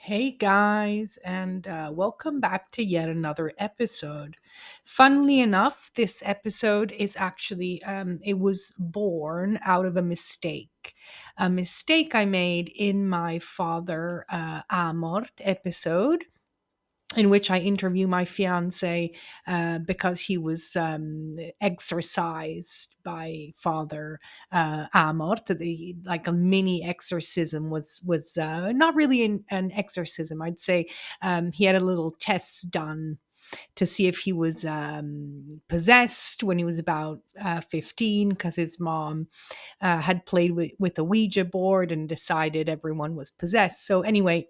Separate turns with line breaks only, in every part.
Hey guys, and welcome back to yet another episode. Funnily enough, this episode is actually, it was born out of a mistake I made in my father Amort episode, in which I interview my fiance because he was exorcised by Father Amort. Like a mini exorcism was not really an exorcism. I'd say he had a little test done to see if he was possessed when he was about 15 because his mom had played with a Ouija board and decided everyone was possessed. So anyway,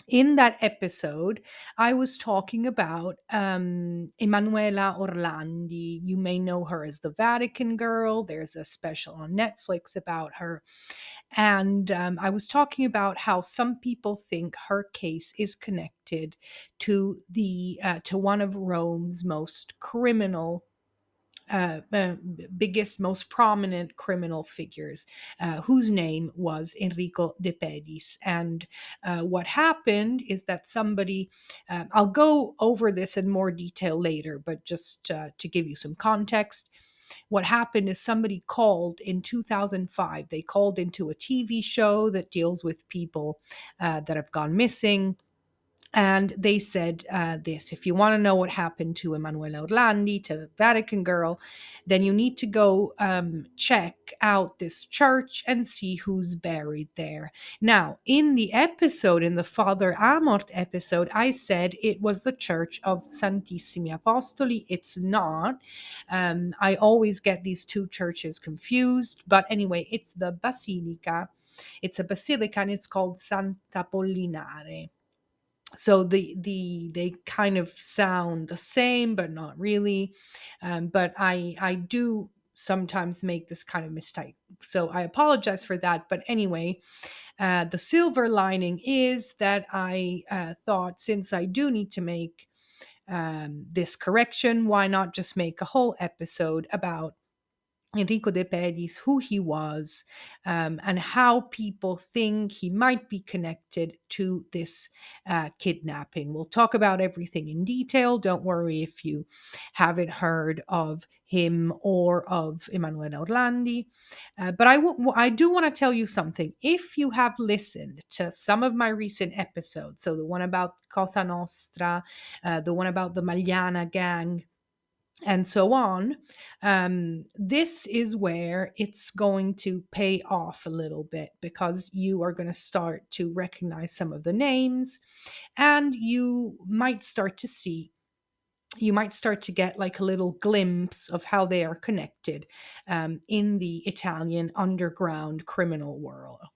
in that episode, I was talking about Emanuela Orlandi. You may know her as the Vatican girl. There's a special on Netflix about her. And I was talking about how some people think her case is connected to one of Rome's most criminal biggest, most prominent criminal figures, whose name was Enrico De Pedis. And what happened is that somebody, I'll go over this in more detail later, but just to give you some context, what happened is somebody called in 2005. They called into a TV show that deals with people that have gone missing, and they said this: if you want to know what happened to Emanuela Orlandi, to Vatican girl, then you need to go check out this church and see who's buried there. Now, in the episode, in the Father Amort episode, I said it was the Church of Santissimi Apostoli. It's not. I always get these two churches confused. But anyway, it's the Basilica. It's a basilica and it's called Santa Pollinare. So they kind of sound the same but not really. But I do sometimes make this kind of mistake, so I apologize for that. But anyway, the silver lining is that I thought, since I do need to make this correction, why not just make a whole episode about Enrico De Pedis, who he was, and how people think he might be connected to this kidnapping. We'll talk about everything in detail. Don't worry if you haven't heard of him or of Emanuela Orlandi. But I do want to tell you something. If you have listened to some of my recent episodes, so the one about Cosa Nostra, the one about the Magliana gang, and so on, this is where it's going to pay off a little bit, because you are going to start to recognize some of the names, and you might start to get like a little glimpse of how they are connected in the Italian underground criminal world.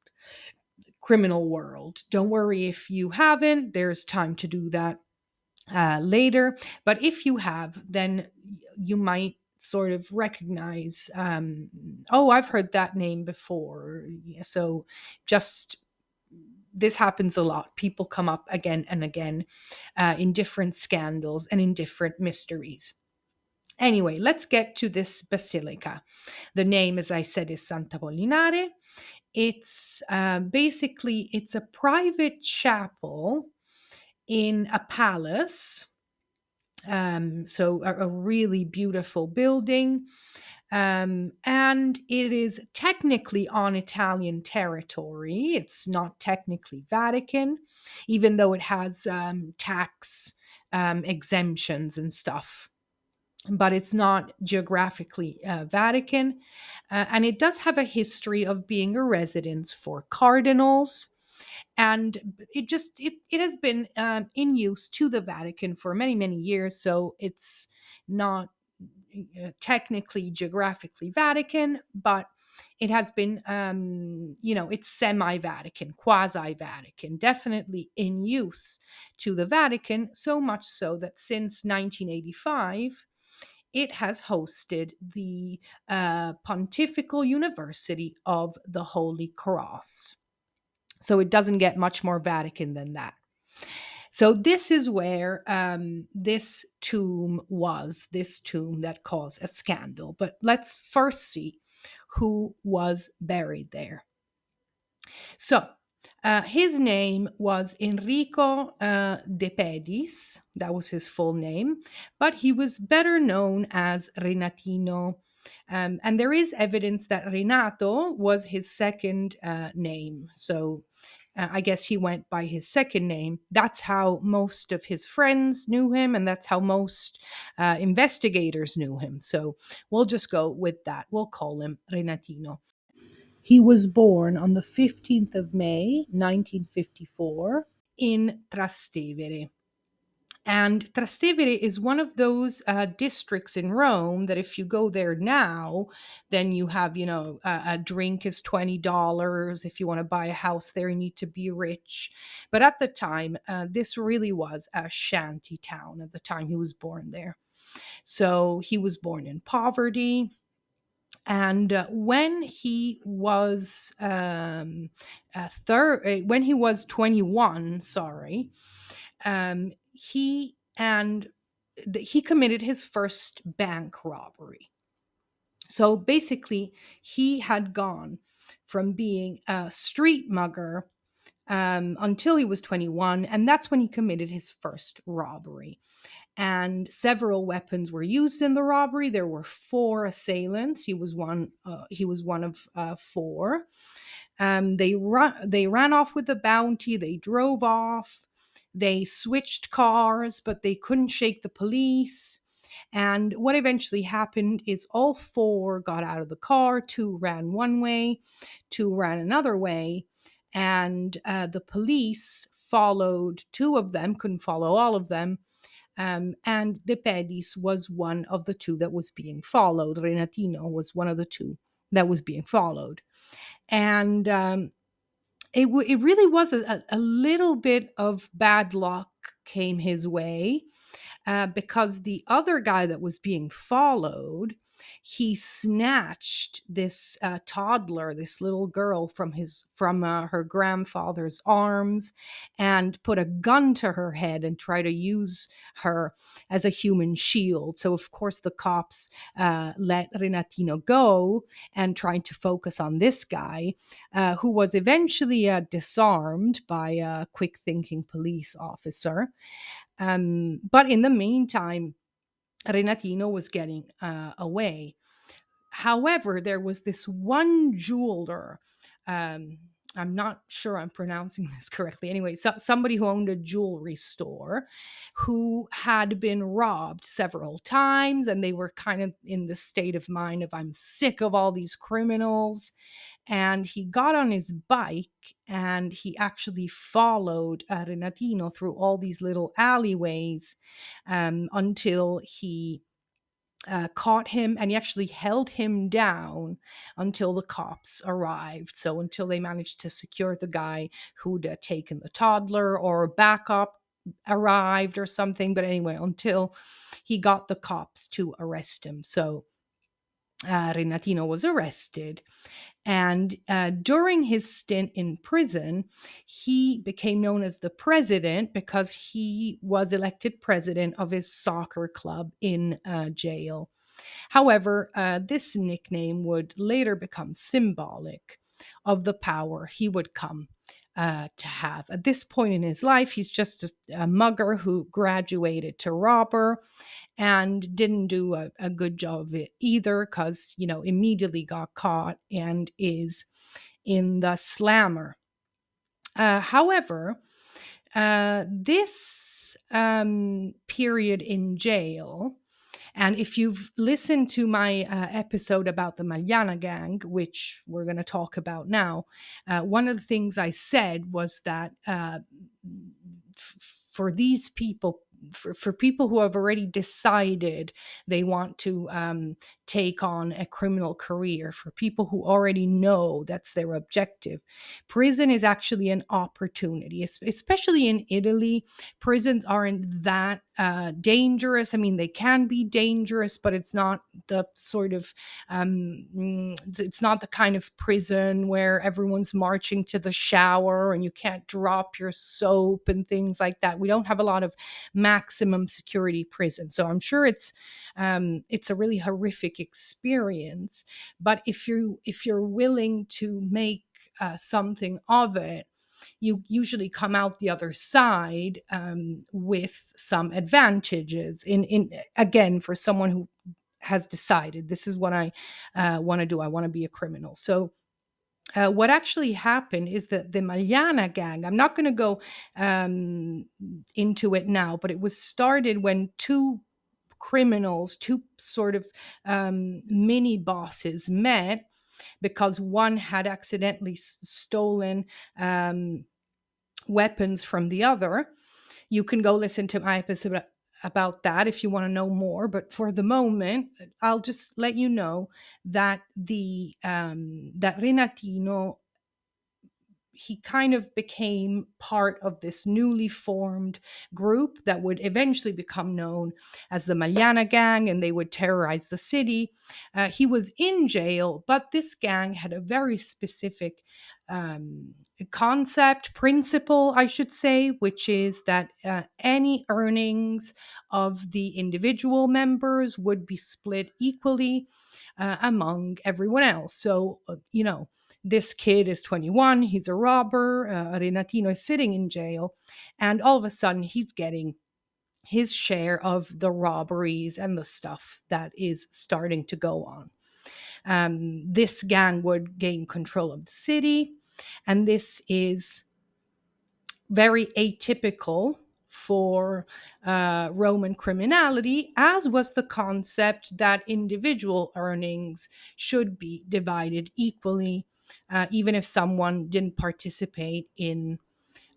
Don't worry if you haven't, there's time to do that later. But if you have, then you might sort of recognize, oh, I've heard that name before. Yeah, so just this happens a lot. People come up again and again in different scandals and in different mysteries. Anyway, let's get to this basilica. The name, as I said, is Santa Pollinare. It's basically it's a private chapel in a palace, so a really beautiful building. And it is technically on Italian territory. It's not technically Vatican, even though it has tax exemptions and stuff. But it's not geographically Vatican. And it does have a history of being a residence for cardinals, and it has been in use to the Vatican for many years. So it's not technically geographically Vatican, but it has been, it's semi-Vatican, quasi-Vatican, definitely in use to the Vatican. So much so that since 1985 it has hosted the Pontifical University of the Holy Cross. So it doesn't get much more Vatican than that. So this is where this tomb that caused a scandal. But let's first see who was buried there. So His name was Enrico De Pedis. That was his full name, but he was better known as Renatino. And there is evidence that Renato was his second name. So I guess he went by his second name. That's how most of his friends knew him, and that's how most investigators knew him. So we'll just go with that. We'll call him Renatino. He was born on the 15th of May, 1954, in Trastevere. And Trastevere is one of those districts in Rome that if you go there now, then you have, a drink is $20. If you want to buy a house there, you need to be rich. But at the time, this really was a shanty town at the time he was born there. So he was born in poverty. And when he was 21, sorry, he committed his first bank robbery. So basically, he had gone from being a street mugger until he was 21, and that's when he committed his first robbery. And several weapons were used in the robbery. There were four assailants. He was one. He was one of four. They ran off with the bounty. They drove off. They switched cars, but they couldn't shake the police. And what eventually happened is all four got out of the car. Two ran one way, two ran another way, and the police followed two of them. Couldn't follow all of them. And De Pedis was one of the two that was being followed. Renatino was one of the two that was being followed. And it really was a little bit of bad luck came his way because the other guy that was being followed, he snatched this toddler, this little girl, from her grandfather's arms, and put a gun to her head and tried to use her as a human shield. So of course the cops let Renatino go and tried to focus on this guy, who was eventually disarmed by a quick-thinking police officer. But in the meantime, Renatino was getting away. However, there was this one jeweler. I'm not sure I'm pronouncing this correctly. Anyway, somebody who owned a jewelry store who had been robbed several times, and they were kind of in the state of mind of, I'm sick of all these criminals. And he got on his bike and he actually followed Renatino through all these little alleyways until he caught him, and he actually held him down until the cops arrived. So until they managed to secure the guy who'd taken the toddler, or backup arrived or something. But anyway, until he got the cops to arrest him. So Renatino was arrested. And during his stint in prison, he became known as the president because he was elected president of his soccer club in jail. However, this nickname would later become symbolic of the power he would come to have. At this point in his life, he's just a mugger who graduated to robber and didn't do a good job of it either, because, immediately got caught and is in the slammer. However, this period in jail, and if you've listened to my episode about the Magliana gang, which we're going to talk about now, one of the things I said was that for these people, for people who have already decided they want to take on a criminal career, for people who already know that's their objective, prison is actually an opportunity. Especially in Italy, prisons aren't that dangerous. I mean, they can be dangerous, but it's not the sort of it's not the kind of prison where everyone's marching to the shower and you can't drop your soap and things like that. We don't have a lot of maximum security prison, so I'm sure it's a really horrific experience. But if you're willing to make something of it, you usually come out the other side with some advantages. In again, for someone who has decided this is what I want to do. I want to be a criminal. So what actually happened is that the Magliana gang, I'm not going to go into it now, but it was started when two criminals, two sort of mini bosses met because one had accidentally stolen um, weapons from the other. You can go listen to my episode about that if you want to know more. But for the moment, I'll just let you know that the that Renatino, he kind of became part of this newly formed group that would eventually become known as the Magliana Gang, and they would terrorize the city. He was in jail, but this gang had a very specific um, concept, principle, I should say, which is that any earnings of the individual members would be split equally among everyone else. So, this kid is 21, he's a robber, Renatino is sitting in jail, and all of a sudden he's getting his share of the robberies and the stuff that is starting to go on. This gang would gain control of the city, and this is very atypical for Roman criminality, as was the concept that individual earnings should be divided equally, even if someone didn't participate in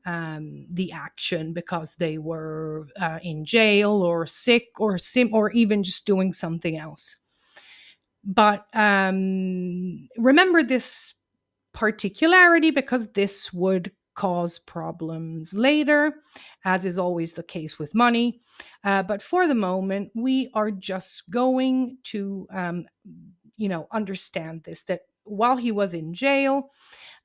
the action because they were in jail or sick or even just doing something else. But remember this particularity because this would cause problems later, as is always the case with money. But for the moment, we are just going to, understand this, that while he was in jail,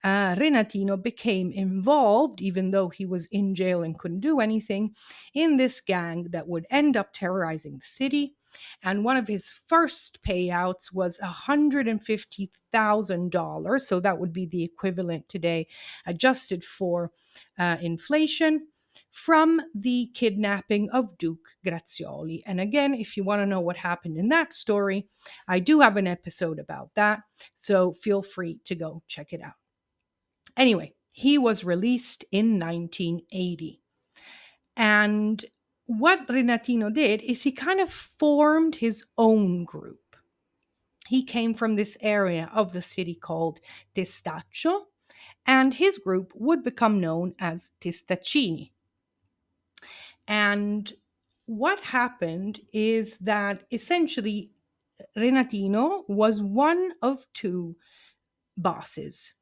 Renatino became involved, even though he was in jail and couldn't do anything, in this gang that would end up terrorizing the city. And one of his first payouts was $150,000. So that would be the equivalent today, adjusted for inflation, from the kidnapping of Duke Grazioli. And again, if you want to know what happened in that story, I do have an episode about that. So feel free to go check it out. Anyway, he was released in 1980. And what Renatino did is he kind of formed his own group. He came from this area of the city called Testaccio, and his group would become known as Testaccini. And what happened is that essentially Renatino was one of two bosses.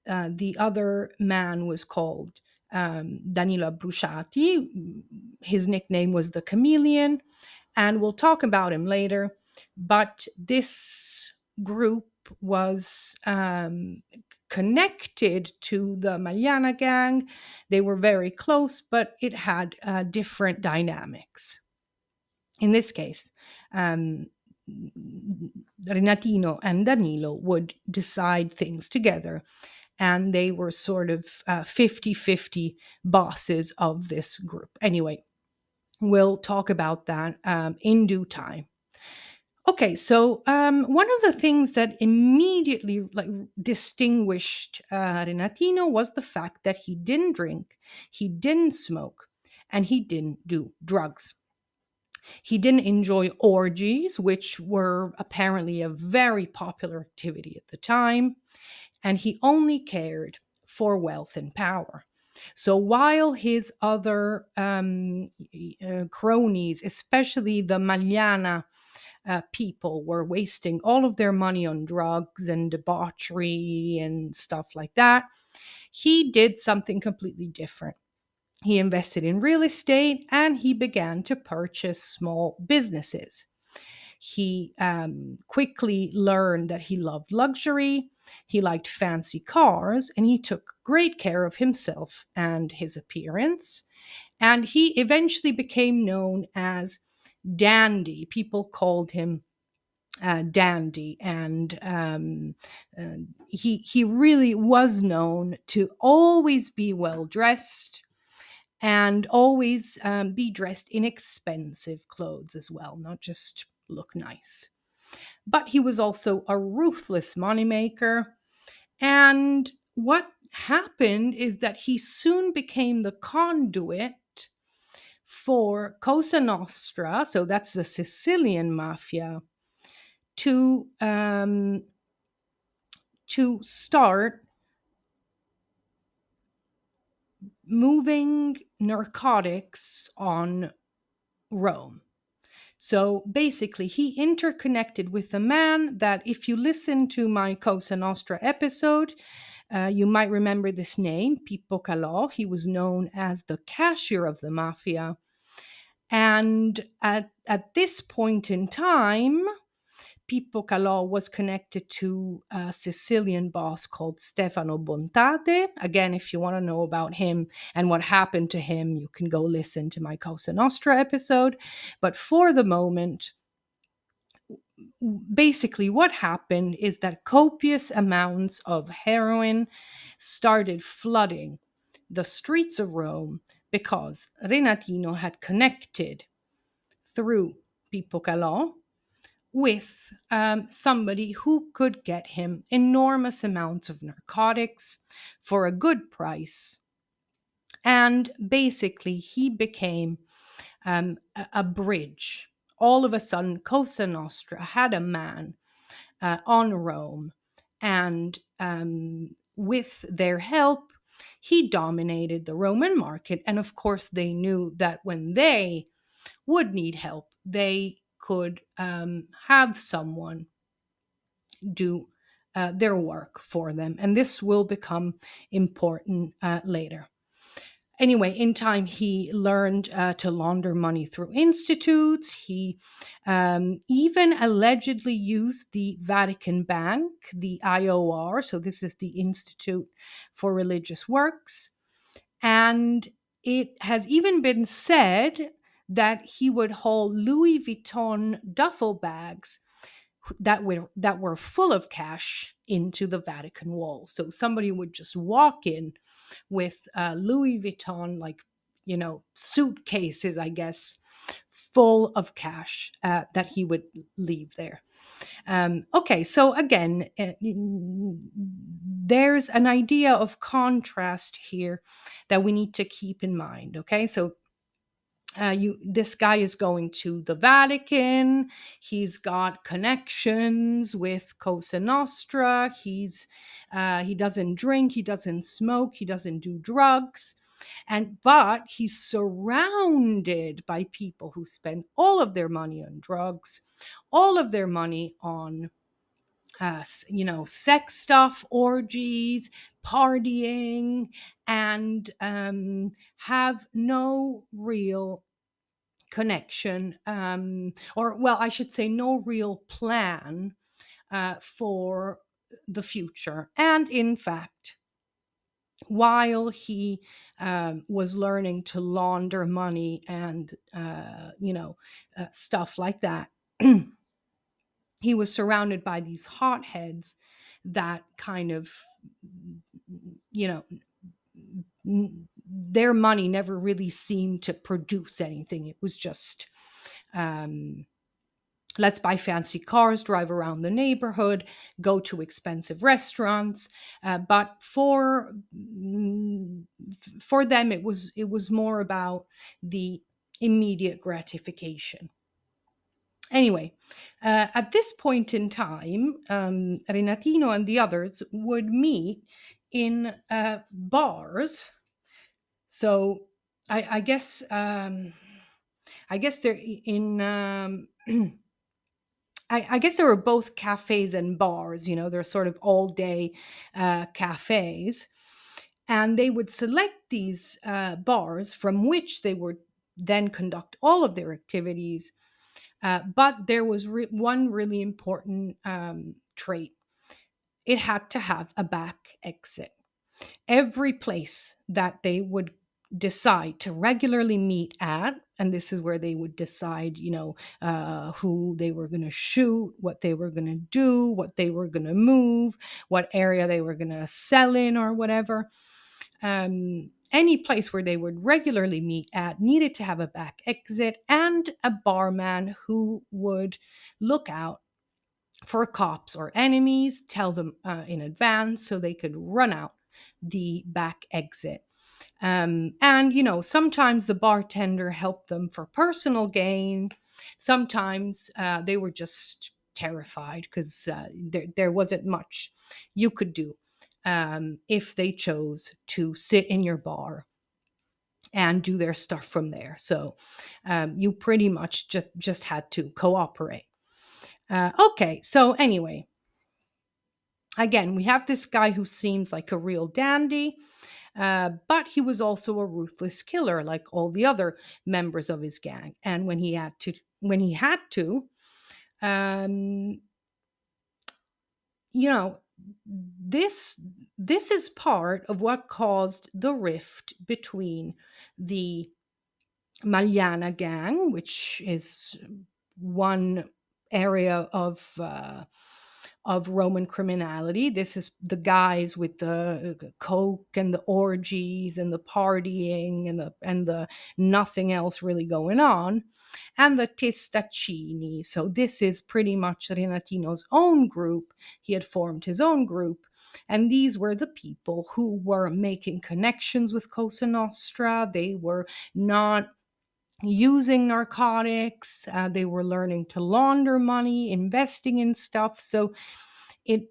The other man was called Danilo Bruciati. His nickname was the Chameleon, and we'll talk about him later. But this group was connected to the Magliana gang. They were very close, but it had different dynamics. In this case, Renatino and Danilo would decide things together, and they were sort of 50-50 bosses of this group. Anyway, we'll talk about that in due time. Okay, so one of the things that immediately distinguished Renatino was the fact that he didn't drink, he didn't smoke, and he didn't do drugs. He didn't enjoy orgies, which were apparently a very popular activity at the time, and he only cared for wealth and power. So while his other cronies, especially the Magliana people, were wasting all of their money on drugs and debauchery and stuff like that, he did something completely different. He invested in real estate and he began to purchase small businesses. He quickly learned that he loved luxury, he liked fancy cars, and he took great care of himself and his appearance. And he eventually became known as Dandy. People called him dandy, and he really was known to always be well dressed and always be dressed in expensive clothes as well, not just look nice. But he was also a ruthless moneymaker. And what happened is that he soon became the conduit for Cosa Nostra, so that's the Sicilian mafia, to start moving narcotics on Rome. So basically, he interconnected with a man that, if you listen to my Cosa Nostra episode, you might remember this name, Pippo Calò. He was known as the cashier of the mafia. And at this point in time, Pippo Calò was connected to a Sicilian boss called Stefano Bontate. Again, if you want to know about him and what happened to him, you can go listen to my Cosa Nostra episode. But for the moment, basically what happened is that copious amounts of heroin started flooding the streets of Rome because Renatino had connected through Pippo Calò with somebody who could get him enormous amounts of narcotics for a good price. And basically, he became a bridge. All of a sudden, Cosa Nostra had a man on Rome, and with their help, he dominated the Roman market. And of course, they knew that when they would need help, they could have someone do their work for them. And this will become important later. Anyway, in time, he learned to launder money through institutes. He even allegedly used the Vatican Bank, the IOR. So, this is the Institute for Religious Works. And it has even been said that he would haul Louis Vuitton duffel bags that were full of cash into the Vatican wall. So somebody would just walk in with Louis Vuitton, like, suitcases, I guess, full of cash that he would leave there. Okay, so again, there's an idea of contrast here that we need to keep in mind. Okay, so this guy is going to the Vatican. He's got connections with Cosa Nostra. He doesn't drink. He doesn't smoke. He doesn't do drugs. But he's surrounded by people who spend all of their money on drugs, all of their money on sex stuff, orgies, partying, and have no real connection, or, well, I should say, no real plan for the future. And in fact, while he was learning to launder money and stuff like that, he was surrounded by these hotheads that kind of, their money never really seemed to produce anything. It was just, let's buy fancy cars, drive around the neighborhood, go to expensive restaurants. But for them, it was more about the immediate gratification. Anyway, at this point in time, Renatino and the others would meet in bars. So I guess they're in. I guess there were both cafes and bars. They're sort of all day cafes, and they would select these bars from which they would then conduct all of their activities. But there was one really important trait. It had to have a back exit. Every place that they would decide to regularly meet at, and this is where they would decide, who they were going to shoot, what they were going to do, what they were going to move, what area they were going to sell in, or whatever. Any place where they would regularly meet at needed to have a back exit and a barman who would look out for cops or enemies, tell them in advance so they could run out the back exit. And, sometimes the bartender helped them for personal gain. Sometimes they were just terrified because there wasn't much you could do if they chose to sit in your bar and do their stuff from there. So you pretty much just had to cooperate. Okay, so anyway, again, we have this guy who seems like a real dandy, but he was also a ruthless killer, like all the other members of his gang. And when he had to, um, you know, this is part of what caused the rift between the Magliana gang, which is one area of Roman criminality. This is the guys with the coke and the orgies and the partying and the nothing else really going on, and the Testaccini. So this is pretty much Renatino's own group. He had formed his own group, and these were the people who were making connections with Cosa Nostra. They were not using narcotics. They were learning to launder money, investing in stuff. So it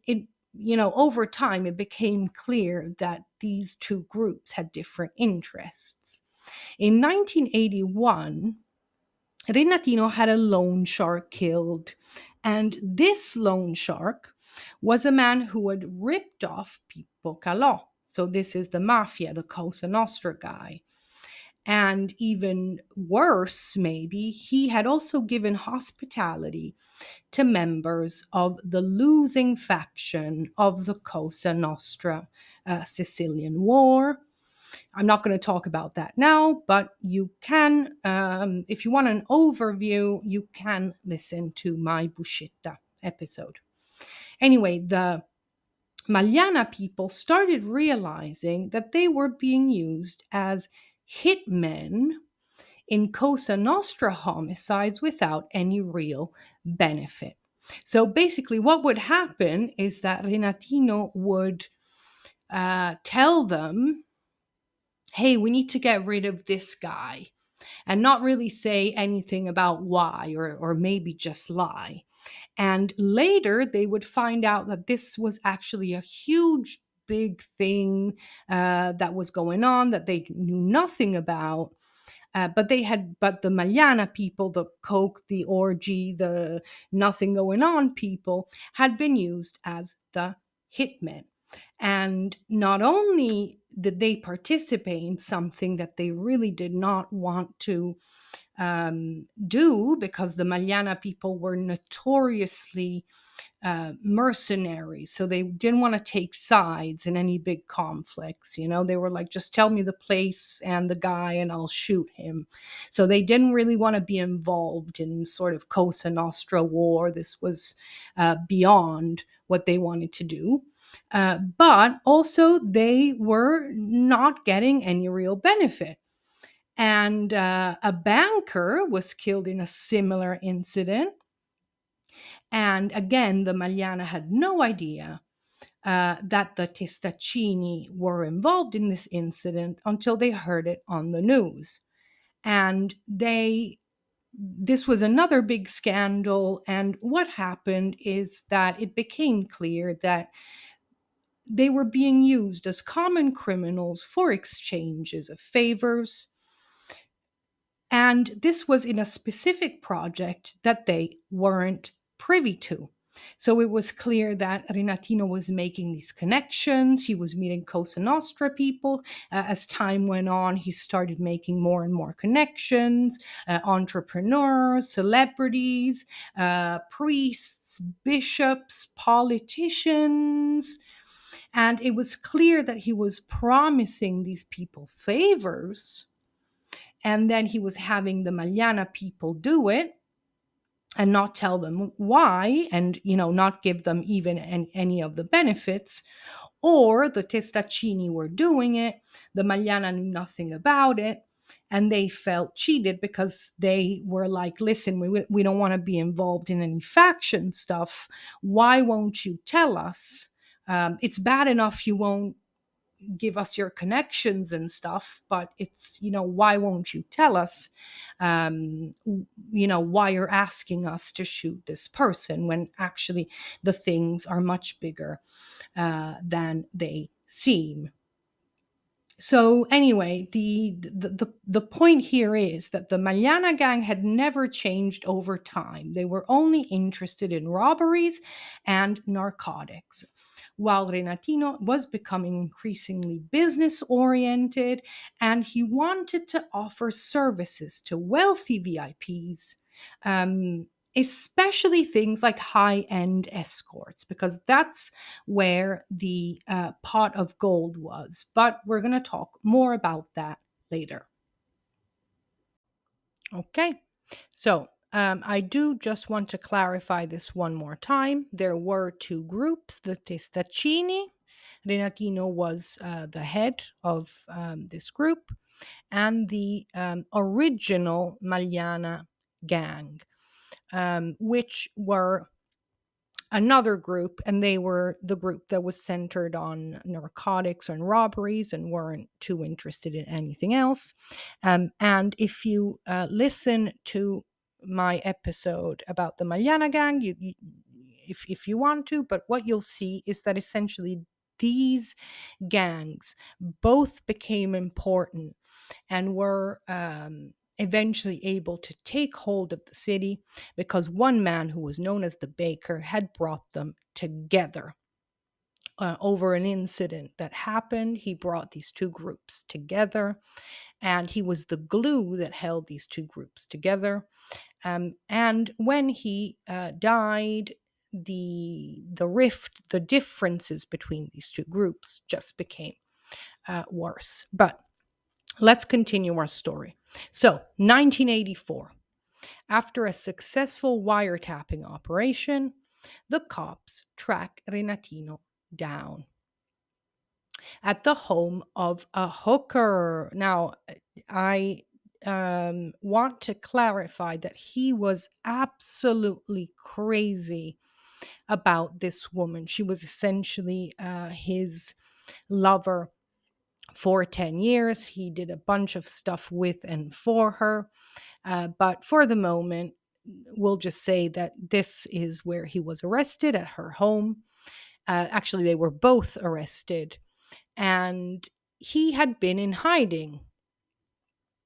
over time it became clear that these two groups had different interests. In 1981, Renatino had a loan shark killed, and this loan shark was a man who had ripped off Pippo Calò. So this is the mafia, the Cosa Nostra guy. And even worse, maybe, he had also given hospitality to members of the losing faction of the Cosa Nostra Sicilian War. I'm not going to talk about that now, but you can, if you want an overview, you can listen to my Buscetta episode. Anyway, the Magliana people started realizing that they were being used as hitmen in Cosa Nostra homicides without any real benefit. So basically, what would happen is that Renatino would tell them, hey, we need to get rid of this guy, and not really say anything about why, or maybe just lie. And later they would find out that this was actually a huge, big thing that was going on that they knew nothing about. But the Magliana people, the coke, the orgy, the nothing going on people, had been used as the hitmen. And not only did they participate in something that they really did not want to do, because the Magliana people were notoriously mercenaries. So they didn't want to take sides in any big conflicts. They were like, just tell me the place and the guy and I'll shoot him. So they didn't really want to be involved in sort of Cosa Nostra war. This was beyond what they wanted to do. But also they were not getting any real benefit. And a banker was killed in a similar incident. And again, the Magliana had no idea that the Testaccini were involved in this incident until they heard it on the news. And this was another big scandal. And what happened is that it became clear that they were being used as common criminals for exchanges of favors. And this was in a specific project that they weren't privy to. So it was clear that Renatino was making these connections. He was meeting Cosa Nostra people. As time went on, he started making more and more connections, entrepreneurs, celebrities, priests, bishops, politicians. And it was clear that he was promising these people favors, and then he was having the Magliana people do it and not tell them why, and not give them even any of the benefits. Or the Testaccini were doing it, the Magliana knew nothing about it, and they felt cheated because they were like, listen, we don't want to be involved in any faction stuff. Why won't you tell us? It's bad enough you won't give us your connections and stuff, but it's, why won't you tell us, why you're asking us to shoot this person when actually the things are much bigger than they seem. So anyway, the point here is that the Magliana gang had never changed over time. They were only interested in robberies and narcotics, while Renatino was becoming increasingly business oriented, and he wanted to offer services to wealthy VIPs, um, especially things like high-end escorts, because that's where the pot of gold was. But we're going to talk more about that later. Okay, so I do just want to clarify this one more time. There were two groups, the Testaccini. Renatino was the head of this group, and the original Magliana gang, which were another group, and they were the group that was centered on narcotics and robberies and weren't too interested in anything else. And if you listen to my episode about the Magliana gang, if you want to, but what you'll see is that essentially these gangs both became important and were eventually able to take hold of the city because one man who was known as the Baker had brought them together. Over an incident that happened, he brought these two groups together, and he was the glue that held these two groups together. And when he died, the rift, the differences between these two groups just became worse. But let's continue our story. So, 1984, after a successful wiretapping operation, the cops track Renatino down at the home of a hooker. Now, I want to clarify that he was absolutely crazy about this woman. She was essentially his lover for 10 years. He did a bunch of stuff with and for her. But for the moment, we'll just say that this is where he was arrested, at her home. Actually, they were both arrested. And he had been in hiding.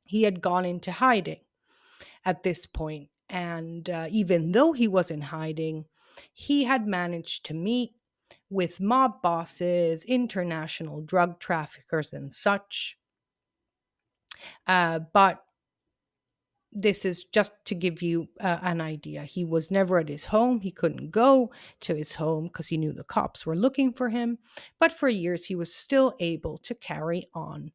He had gone into hiding at this point. And even though he was in hiding, he had managed to meet with mob bosses, international drug traffickers, and such. But this is just to give you an idea. He was never at his home. He couldn't go to his home because he knew the cops were looking for him. But for years, he was still able to carry on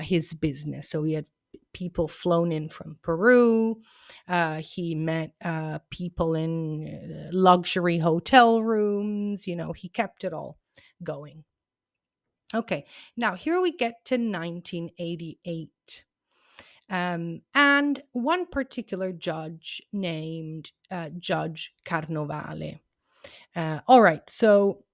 his business. So he had people flown in from Peru. He met people in luxury hotel rooms. He kept it all going. Okay, now here we get to 1988. And one particular judge named Judge Carnovale. All right, so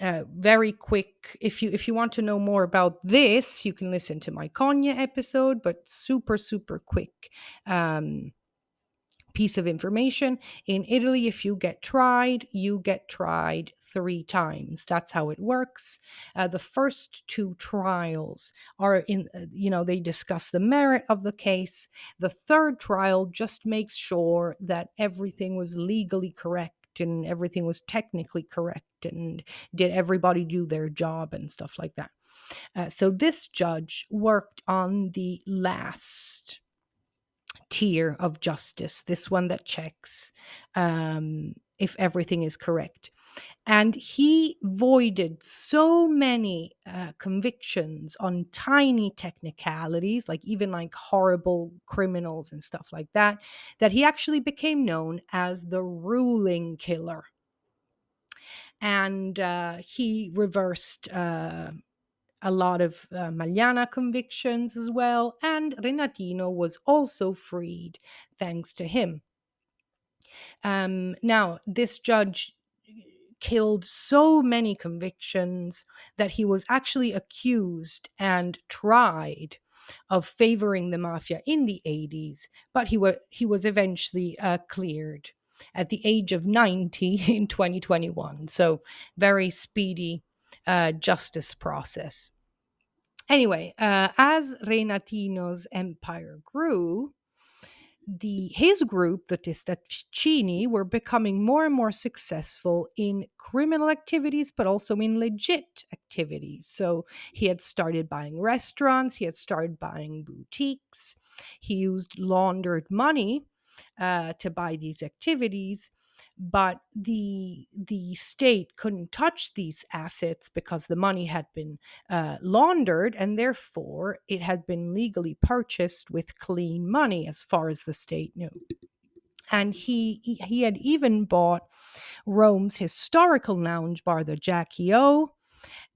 very quick. If you want to know more about this, you can listen to my Konya episode. But super quick piece of information. In Italy, if you get tried, you get tried 3 times. That's how it works. The first 2 trials are they discuss the merit of the case. The third trial just makes sure that everything was legally correct and everything was technically correct and did everybody do their job and stuff like that. So this judge worked on the last tier of justice, this one that checks if everything is correct. And he voided so many convictions on tiny technicalities, like even like horrible criminals and stuff like that, that he actually became known as the ruling killer. And he reversed a lot of Magliana convictions as well. And Renatino was also freed thanks to him. Now, this judge killed so many convictions that he was actually accused and tried of favoring the mafia in the 80s, but he was eventually cleared at the age of 90 in 2021. So, very speedy justice process. Anyway, as Renatino's empire grew, his group, the Testaccini, were becoming more and more successful in criminal activities, but also in legit activities. So he had started buying restaurants, he had started buying boutiques, he used laundered money to buy these activities. But the state couldn't touch these assets because the money had been laundered, and therefore it had been legally purchased with clean money, as far as the state knew. And he had even bought Rome's historical lounge bar, the Jackie O,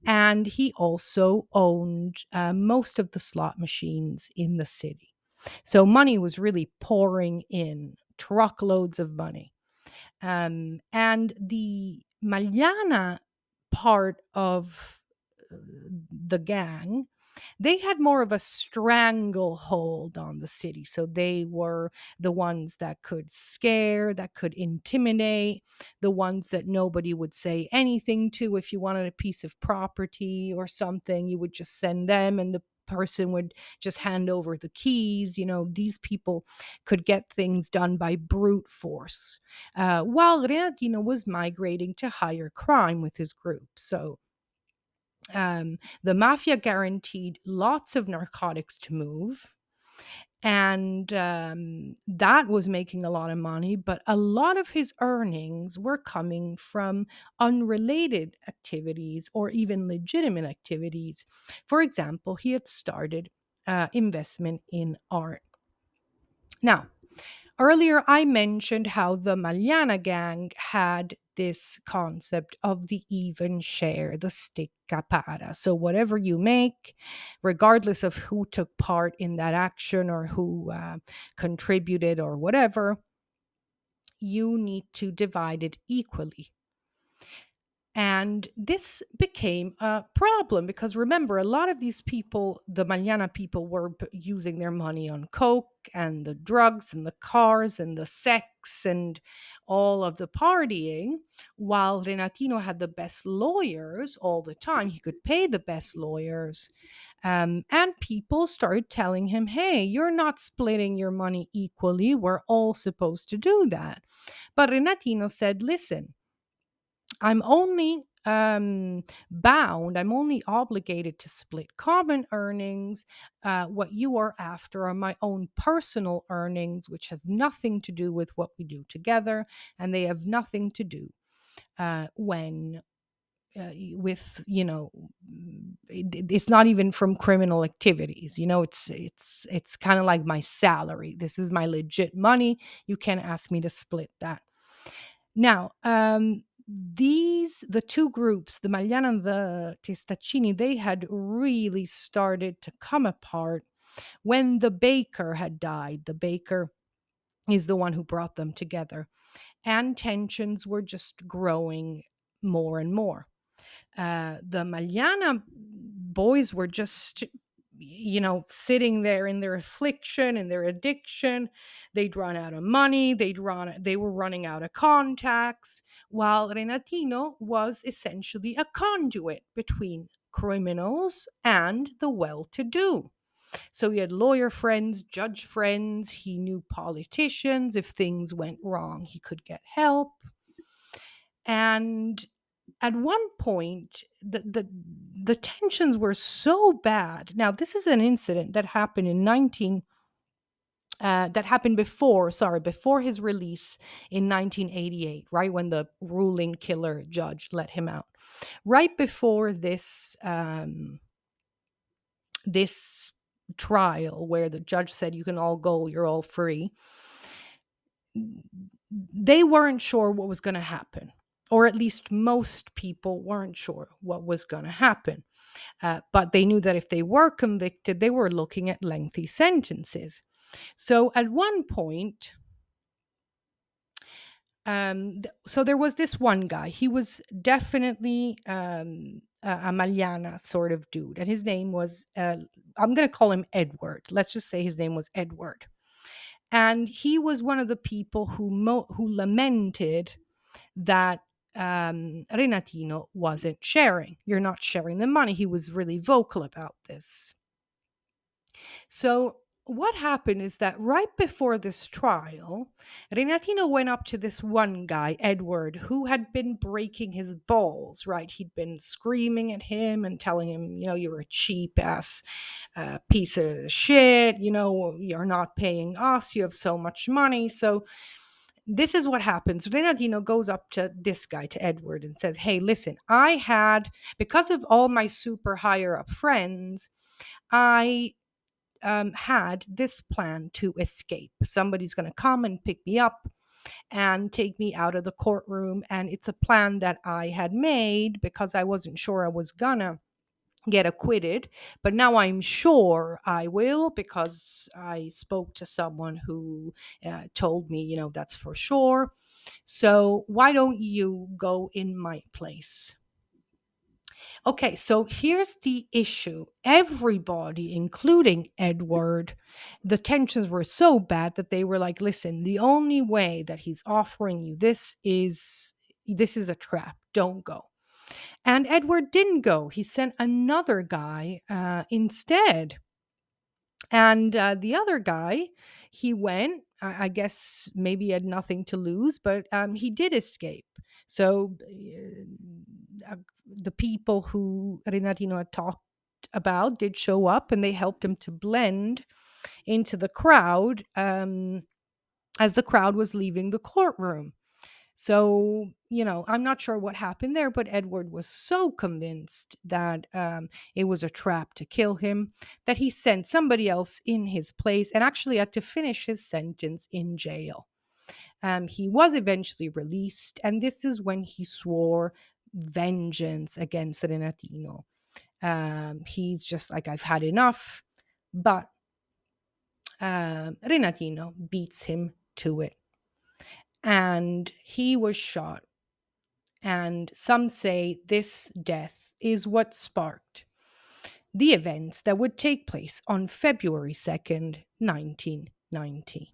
and he also owned most of the slot machines in the city. So money was really pouring in, truckloads of money. And the Magliana part of the gang, they had more of a stranglehold on the city. So they were the ones that could scare, that could intimidate, the ones that nobody would say anything to. If you wanted a piece of property or something, you would just send them and the person would just hand over the keys. These people could get things done by brute force, while Renatino was migrating to higher crime with his group. So the mafia guaranteed lots of narcotics to move, and that was making a lot of money, but a lot of his earnings were coming from unrelated activities or even legitimate activities. For example, he had started investment in art. Now, earlier, I mentioned how the Magliana gang had this concept of the even share, the sticca para. So, whatever you make, regardless of who took part in that action or who contributed or whatever, you need to divide it equally. And this became a problem because remember, a lot of these people, the Magliana people, were using their money on coke and the drugs and the cars and the sex and all of the partying, while Renatino had the best lawyers all the time. He could pay the best lawyers. And people started telling him, hey, you're not splitting your money equally. We're all supposed to do that. But Renatino said, listen, I'm only bound, I'm only obligated to split common earnings. What you are after are my own personal earnings, which have nothing to do with what we do together, and they have nothing to do when. With it's not even from criminal activities. It's kind of like my salary. This is my legit money. You can't ask me to split that. Now, the two groups, the Magliana and the Testaccini, they had really started to come apart when the baker had died. The baker is the one who brought them together, and tensions were just growing more and more. The Magliana boys were just sitting there in their affliction and their addiction. They'd run out of money, they were running out of contacts, while Renatino was essentially a conduit between criminals and the well-to-do. So he had lawyer friends, judge friends, he knew politicians. If things went wrong, he could get help. And at one point, the tensions were so bad. Now, this is an incident that happened in that happened before his release in 1988, right when the ruling killer judge let him out. Right before this trial, where the judge said, "You can all go, you're all free," they weren't sure what was going to happen, or at least most people weren't sure what was going to happen. But they knew that if they were convicted, they were looking at lengthy sentences. So at one point, so there was this one guy. He was definitely a Maliana sort of dude, and his name was, I'm going to call him Edward. Let's just say his name was Edward. And he was one of the people who lamented that Renatino wasn't sharing. "You're not sharing the money." He was really vocal about this. So what happened is that right before this trial, Renatino went up to this one guy, Edward, who had been breaking his balls, right? He'd been screaming at him and telling him, "You're a cheap ass piece of shit. You're not paying us. You have so much money." So this is what happens. Renatino goes up to this guy, to Edward, and says, "Hey, listen, because of all my super higher up friends, I had this plan to escape. Somebody's going to come and pick me up and take me out of the courtroom. And it's a plan that I had made because I wasn't sure I was gonna get acquitted. But now I'm sure I will, because I spoke to someone who told me, that's for sure. So why don't you go in my place?" Okay, so here's the issue. Everybody, including Edward, the tensions were so bad that they were like, "Listen, the only way that he's offering you this is a trap. Don't go." And Edward didn't go. He sent another guy instead. And the other guy, he went. I guess maybe he had nothing to lose, but he did escape. So the people who Renatino had talked about did show up, and they helped him to blend into the crowd as the crowd was leaving the courtroom. So, I'm not sure what happened there, but Edward was so convinced that it was a trap to kill him that he sent somebody else in his place and actually had to finish his sentence in jail. He was eventually released, and this is when he swore vengeance against Renatino. He's just like, "I've had enough," but Renatino beats him to it, and he was shot. And some say this death is what sparked the events that would take place on February 2nd, 1990.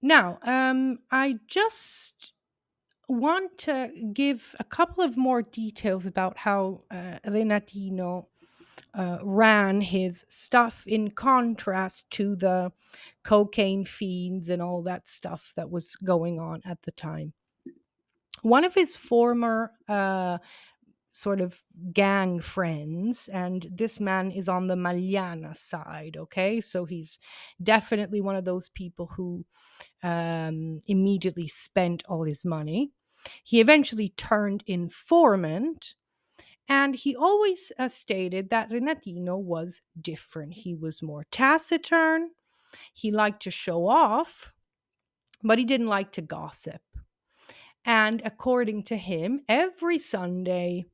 Now, I just want to give a couple of more details about how Renatino ran his stuff, in contrast to the cocaine fiends and all that stuff that was going on at the time. One of his former sort of gang friends, and this man is on the Maliana side, okay? So he's definitely one of those people who immediately spent all his money. He eventually turned informant, and he always stated that Renatino was different. He was more taciturn, he liked to show off, but he didn't like to gossip. And according to him, every Sunday,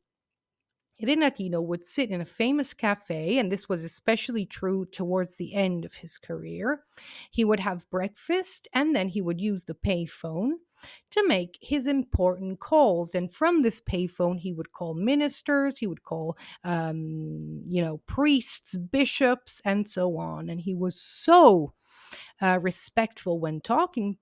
Renatino would sit in a famous cafe, and this was especially true towards the end of his career. He would have breakfast, and then he would use the payphone to make his important calls. And from this payphone, he would call ministers, he would call, priests, bishops, and so on. And he was so respectful when talking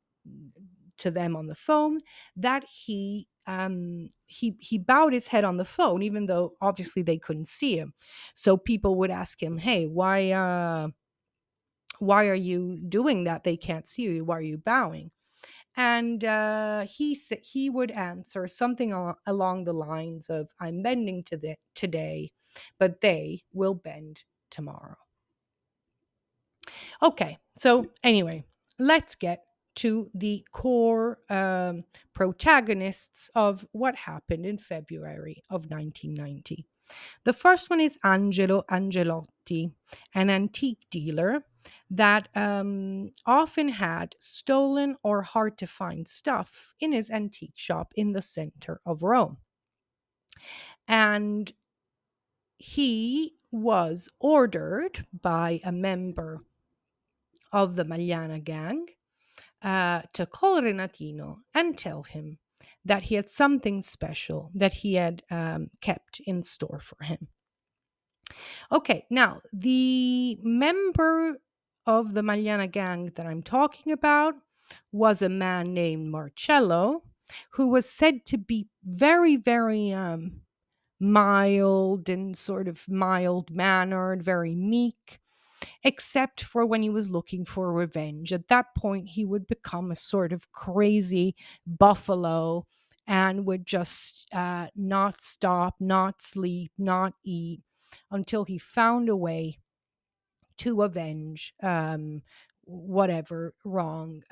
to them on the phone that he bowed his head on the phone, even though obviously they couldn't see him. So people would ask him, "Hey, why are you doing that? They can't see you. Why are you bowing?" And he would answer something along the lines of, "I'm bending today, but they will bend tomorrow." Okay, so anyway, let's get to the core protagonists of what happened in February of 1990. The first one is Angelo Angelotti, an antique dealer that often had stolen or hard to find stuff in his antique shop in the center of Rome. And he was ordered by a member of the Magliana gang to call Renatino and tell him that he had something special that he had kept in store for him. Okay, now the member of the Magliana gang that I'm talking about was a man named Marcello, who was said to be very, very mild and sort of mild mannered, very meek, except for when he was looking for revenge. At that point, he would become a sort of crazy buffalo and would just not stop, not sleep, not eat until he found a way to avenge whatever wrong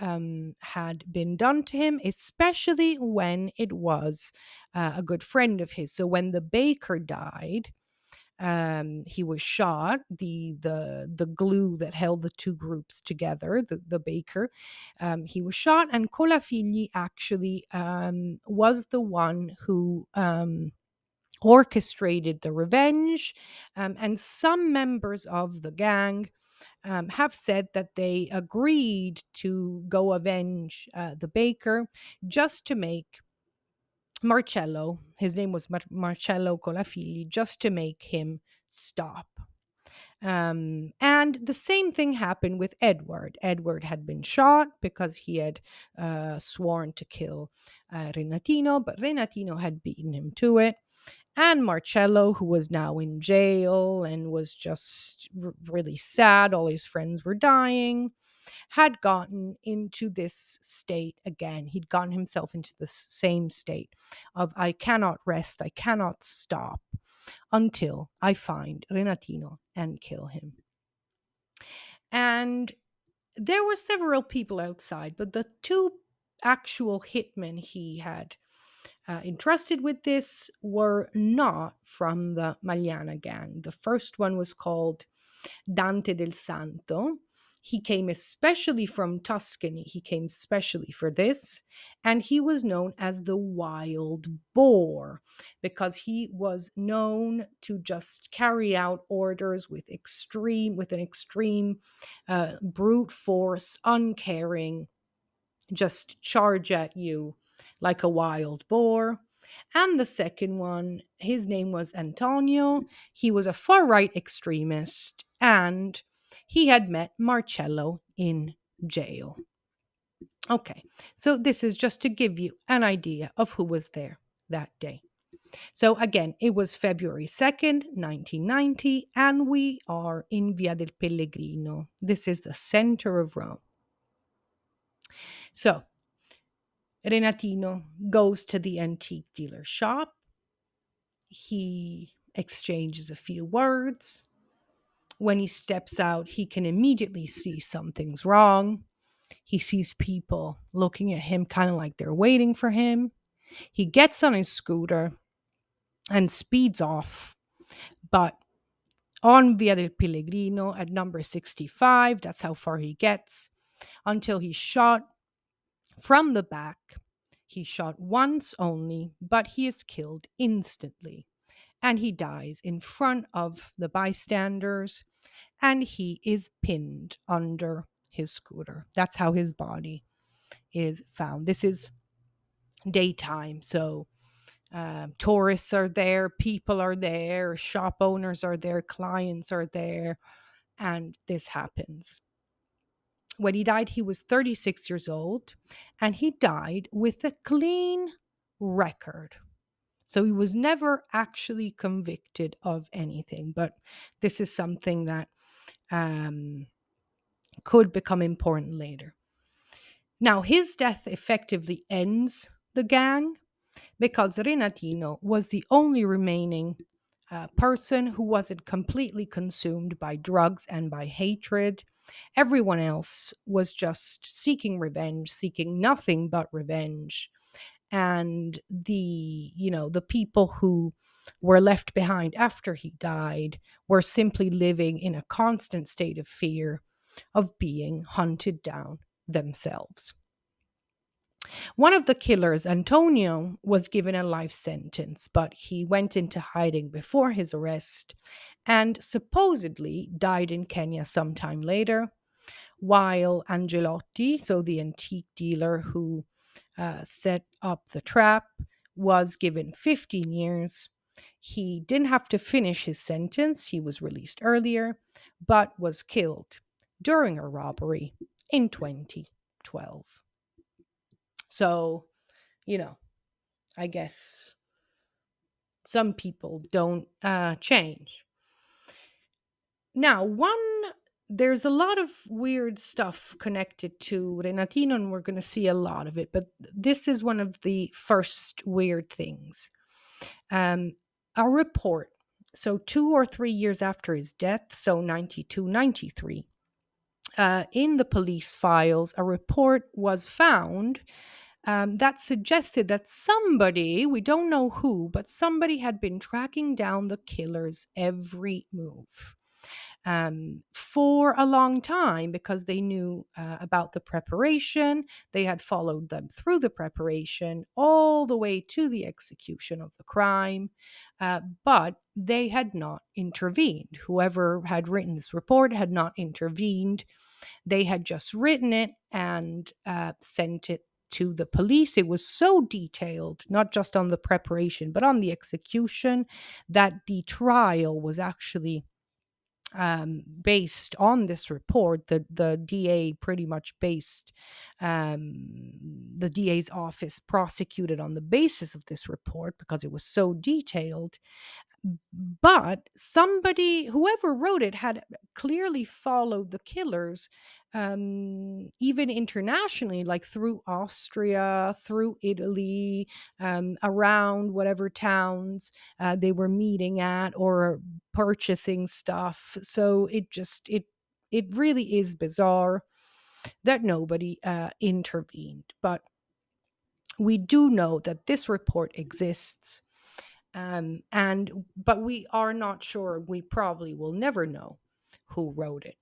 had been done to him, especially when it was a good friend of his. So when the baker died, he was shot. The glue that held the two groups together, the baker, he was shot, and Colafigli actually was the one who orchestrated the revenge. And some members of the gang have said that they agreed to go avenge the baker just to make Marcello, his name was Marcello Colafigli, just to make him stop. And the same thing happened with Edward. Edward had been shot because he had sworn to kill Renatino, but Renatino had beaten him to it. And Marcello, who was now in jail and was just really sad, all his friends were dying, had gotten into this state again. He'd gotten himself into the same state of, I cannot rest, I cannot stop until I find Renatino and kill him. And there were several people outside, but the two actual hitmen he had entrusted with this were not from the Magliana gang. The first one was called Dante del Santo. He came especially from Tuscany. He came specially for this. And he was known as the Wild Boar because he was known to just carry out orders with an extreme brute force, uncaring, just charge at you like a wild boar. And the second one, his name was Antonio. He was a far right extremist and he had met Marcello in jail. Okay, so this is just to give you an idea of who was there that day. So again, it was February 2nd, 1990, and we are in Via del Pellegrino. This is the center of Rome. So Renatino goes to the antique dealer shop. He exchanges a few words. When he steps out, he can immediately see something's wrong. He sees people looking at him kind of like they're waiting for him. He gets on his scooter and speeds off. But on Via del Pellegrino at number 65, that's how far he gets, until he's shot from the back. He's shot once only, but he is killed instantly. And he dies in front of the bystanders, and he is pinned under his scooter. That's how his body is found. This is daytime, so tourists are there, people are there, shop owners are there, clients are there, and this happens. When he died, he was 36 years old, and he died with a clean record. So he was never actually convicted of anything, but this is something that could become important later. Now, his death effectively ends the gang because Renatino was the only remaining person who wasn't completely consumed by drugs and by hatred. Everyone else was just seeking revenge, seeking nothing but revenge. And the people who were left behind after he died were simply living in a constant state of fear of being hunted down themselves. One of the killers, Antonio, was given a life sentence, but he went into hiding before his arrest and supposedly died in Kenya sometime later, while Angelotti, so the antique dealer who set up the trap, was given 15 years. He didn't have to finish his sentence, he was released earlier, but was killed during a robbery in 2012. So, you know, I guess some people don't change. Now, there's a lot of weird stuff connected to Renatino, and we're going to see a lot of it, but this is one of the first weird things. A report, so 2 or 3 years after his death, so 92, 93, in the police files, a report was found that suggested that somebody, we don't know who, but somebody had been tracking down the killer's every move for a long time because they knew about the preparation. They had followed them through the preparation all the way to the execution of the crime, but they had not intervened. Whoever had written this report had not intervened. They had just written it and sent it to the police. It was so detailed, not just on the preparation, but on the execution, that the trial was actually based on this report. The DA pretty much based the DA's office prosecuted on the basis of this report because it was so detailed. But somebody, whoever wrote it, had clearly followed the killers, even internationally, like through Austria, through Italy, around whatever towns they were meeting at or purchasing stuff. So it really is bizarre that nobody intervened. But we do know that this report exists, but we are not sure. We probably will never know who wrote it.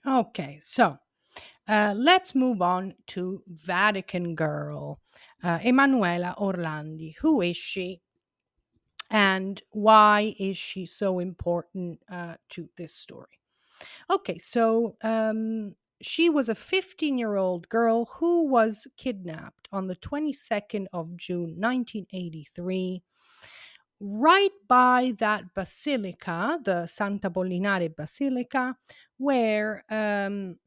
Okay, so let's move on to Vatican Girl, Emanuela Orlandi. Who is she, and why is she so important to this story? Okay, so she was a 15-year-old girl who was kidnapped on the 22nd of June, 1983, right by that basilica, the Santa Pollinare Basilica, where the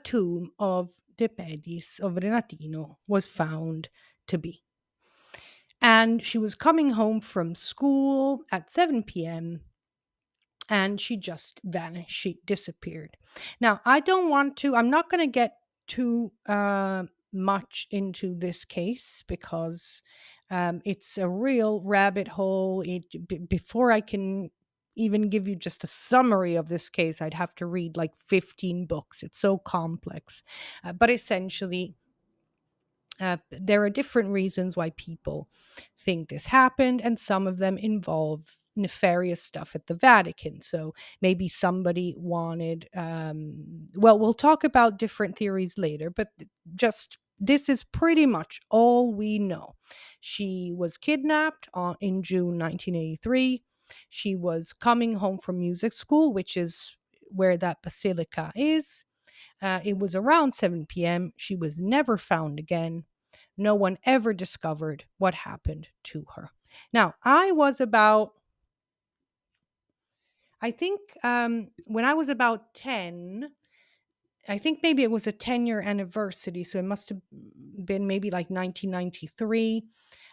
tomb of De Pedis, of Renatino, was found to be. And she was coming home from school at 7 p.m. and she just vanished. She disappeared. Now, I'm not going to get too much into this case because it's a real rabbit hole. Before I can even give you just a summary of this case, I'd have to read like 15 books. It's so complex. But essentially, there are different reasons why people think this happened, and some of them involve nefarious stuff at the Vatican. So maybe somebody wanted, well, we'll talk about different theories later, but just this is pretty much all we know. She was kidnapped in June 1983. She was coming home from music school, which is where that basilica is. It was around 7 p.m. She was never found again. No one ever discovered what happened to her. Now, I think when I was about 10, I think maybe it was a 10-year anniversary. So it must have been maybe like 1993.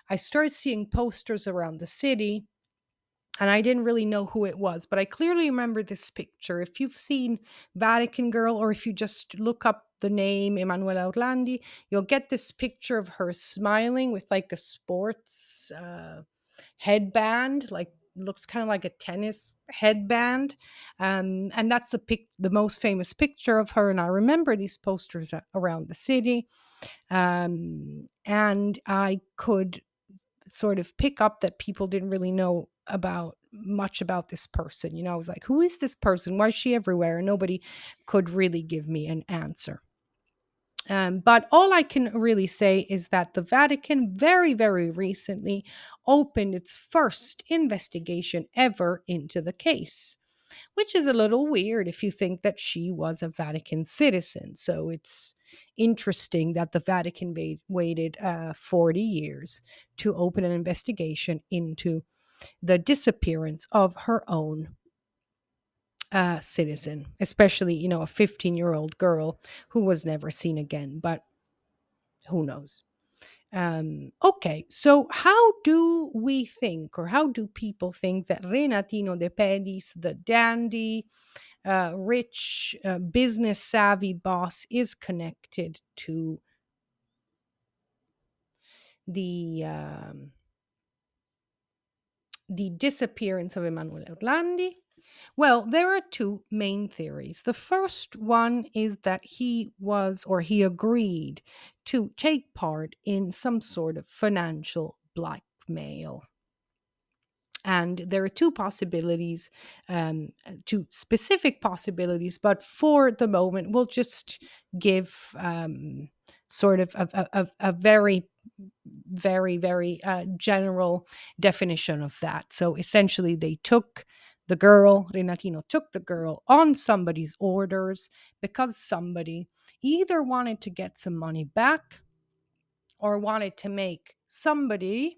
I started seeing posters around the city, and I didn't really know who it was, but I clearly remember this picture. If you've seen Vatican Girl, or if you just look up the name Emanuela Orlandi, you'll get this picture of her smiling with like a sports headband, like looks kind of like a tennis headband. And that's the most famous picture of her. And I remember these posters around the city. And I could sort of pick up that people didn't really know about much about this person. I was like, who is this person? Why is she everywhere? And nobody could really give me an answer. But all I can really say is that the Vatican very, very recently opened its first investigation ever into the case, which is a little weird if you think that she was a Vatican citizen. So it's interesting that the Vatican waited 40 years to open an investigation into the disappearance of her own citizen, especially, a 15-year-old girl who was never seen again. But who knows? Okay, so how do we think, or how do people think that Renatino De Pedis, the dandy, rich, business savvy boss, is connected to the the disappearance of Emanuela Orlandi? Well, there are two main theories. The first one is that he agreed to take part in some sort of financial blackmail. And there are two possibilities, two specific possibilities, but for the moment, we'll just give sort of a very, very, very general definition of that. So essentially, Renatino took the girl on somebody's orders because somebody either wanted to get some money back or wanted to make somebody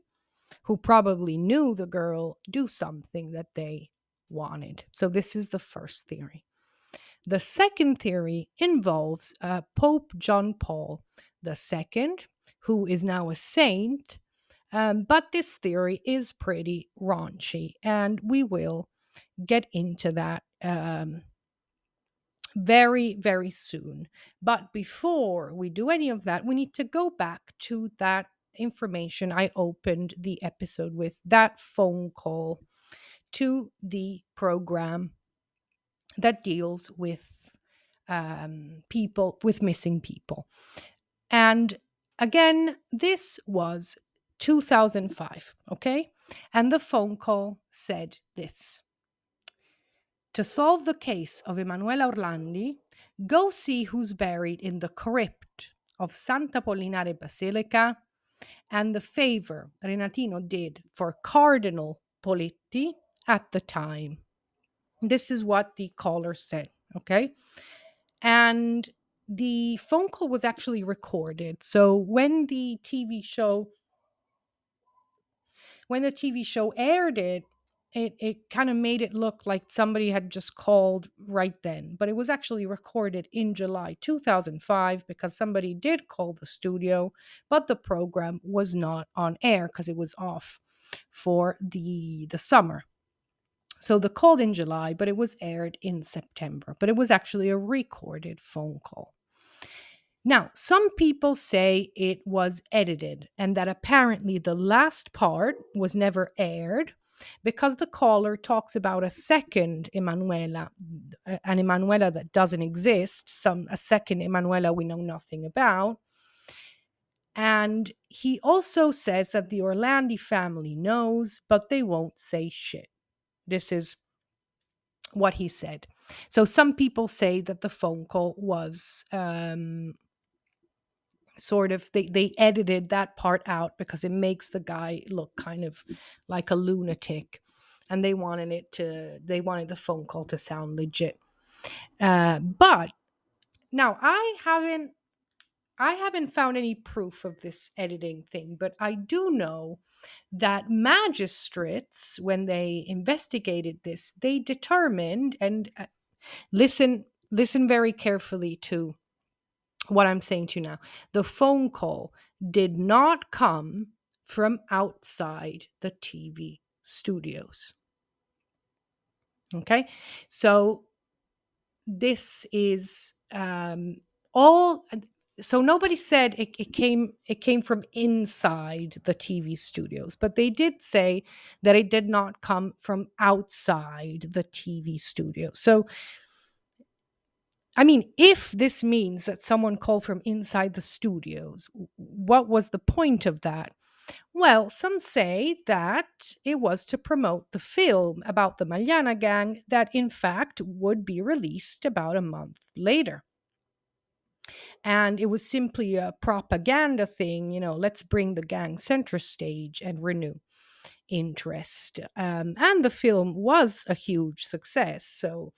who probably knew the girl do something that they wanted. So, this is the first theory. The second theory involves Pope John Paul II, who is now a saint. But this theory is pretty raunchy, and we will get into that very, very soon. But before we do any of that, we need to go back to that information I opened the episode with, that phone call to the program that deals with missing people. And again, this was 2005, okay? And the phone call said this: to solve the case of Emanuela Orlandi, go see who's buried in the crypt of Santa Apollinare Basilica and the favor Renatino did for Cardinal Politti at the time. This is what the caller said, okay? And the phone call was actually recorded. So when the TV show aired it kind of made it look like somebody had just called right then, but it was actually recorded in July 2005 because somebody did call the studio, but the program was not on air because it was off for the summer. So the called in July, but it was aired in September, but it was actually a recorded phone call. Now, some people say it was edited and that apparently the last part was never aired because the caller talks about a second Emanuela, an Emanuela that doesn't exist, a second Emanuela we know nothing about. And he also says that the Orlandi family knows, but they won't say shit. This is what he said. So some people say that the phone call was sort of they edited that part out because it makes the guy look kind of like a lunatic, and they wanted the phone call to sound legit. But now I haven't found any proof of this editing thing, but I do know that magistrates, when they investigated this, they determined, and listen very carefully to what I'm saying to you now. The phone call did not come from outside the TV studios. Okay, so this is all So nobody said it came from inside the TV studios, but they did say that it did not come from outside the TV studio. So I mean, if this means that someone called from inside the studios, what was the point of that? Well, some say that it was to promote the film about the Magliana gang that, in fact, would be released about a month later. And it was simply a propaganda thing, let's bring the gang center stage and renew interest. And the film was a huge success. So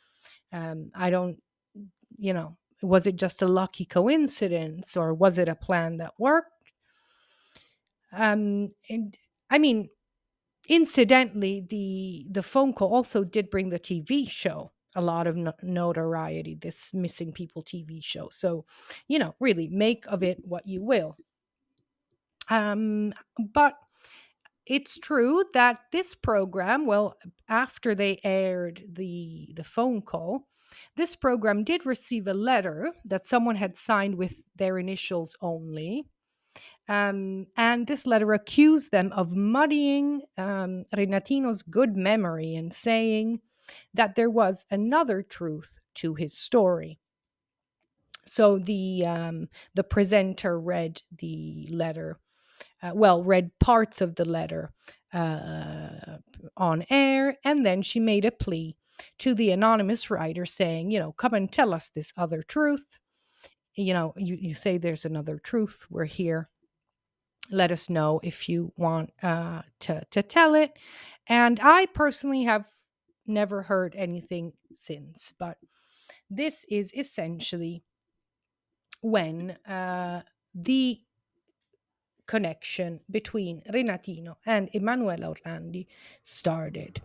I don't, was it just a lucky coincidence or was it a plan that worked? And I mean, incidentally, the phone call also did bring the TV show a lot of notoriety, this Missing People TV show. So, really make of it what you will. But it's true that this program, well, after they aired the phone call, this program did receive a letter that someone had signed with their initials only. And this letter accused them of muddying Renatino's good memory and saying that there was another truth to his story. So the presenter read the letter, read parts of the letter on air, and then she made a plea to the anonymous writer saying, come and tell us this other truth. You say there's another truth. We're here. Let us know if you want to tell it. And I personally have never heard anything since, but this is essentially when the connection between Renatino and Emanuela Orlandi started.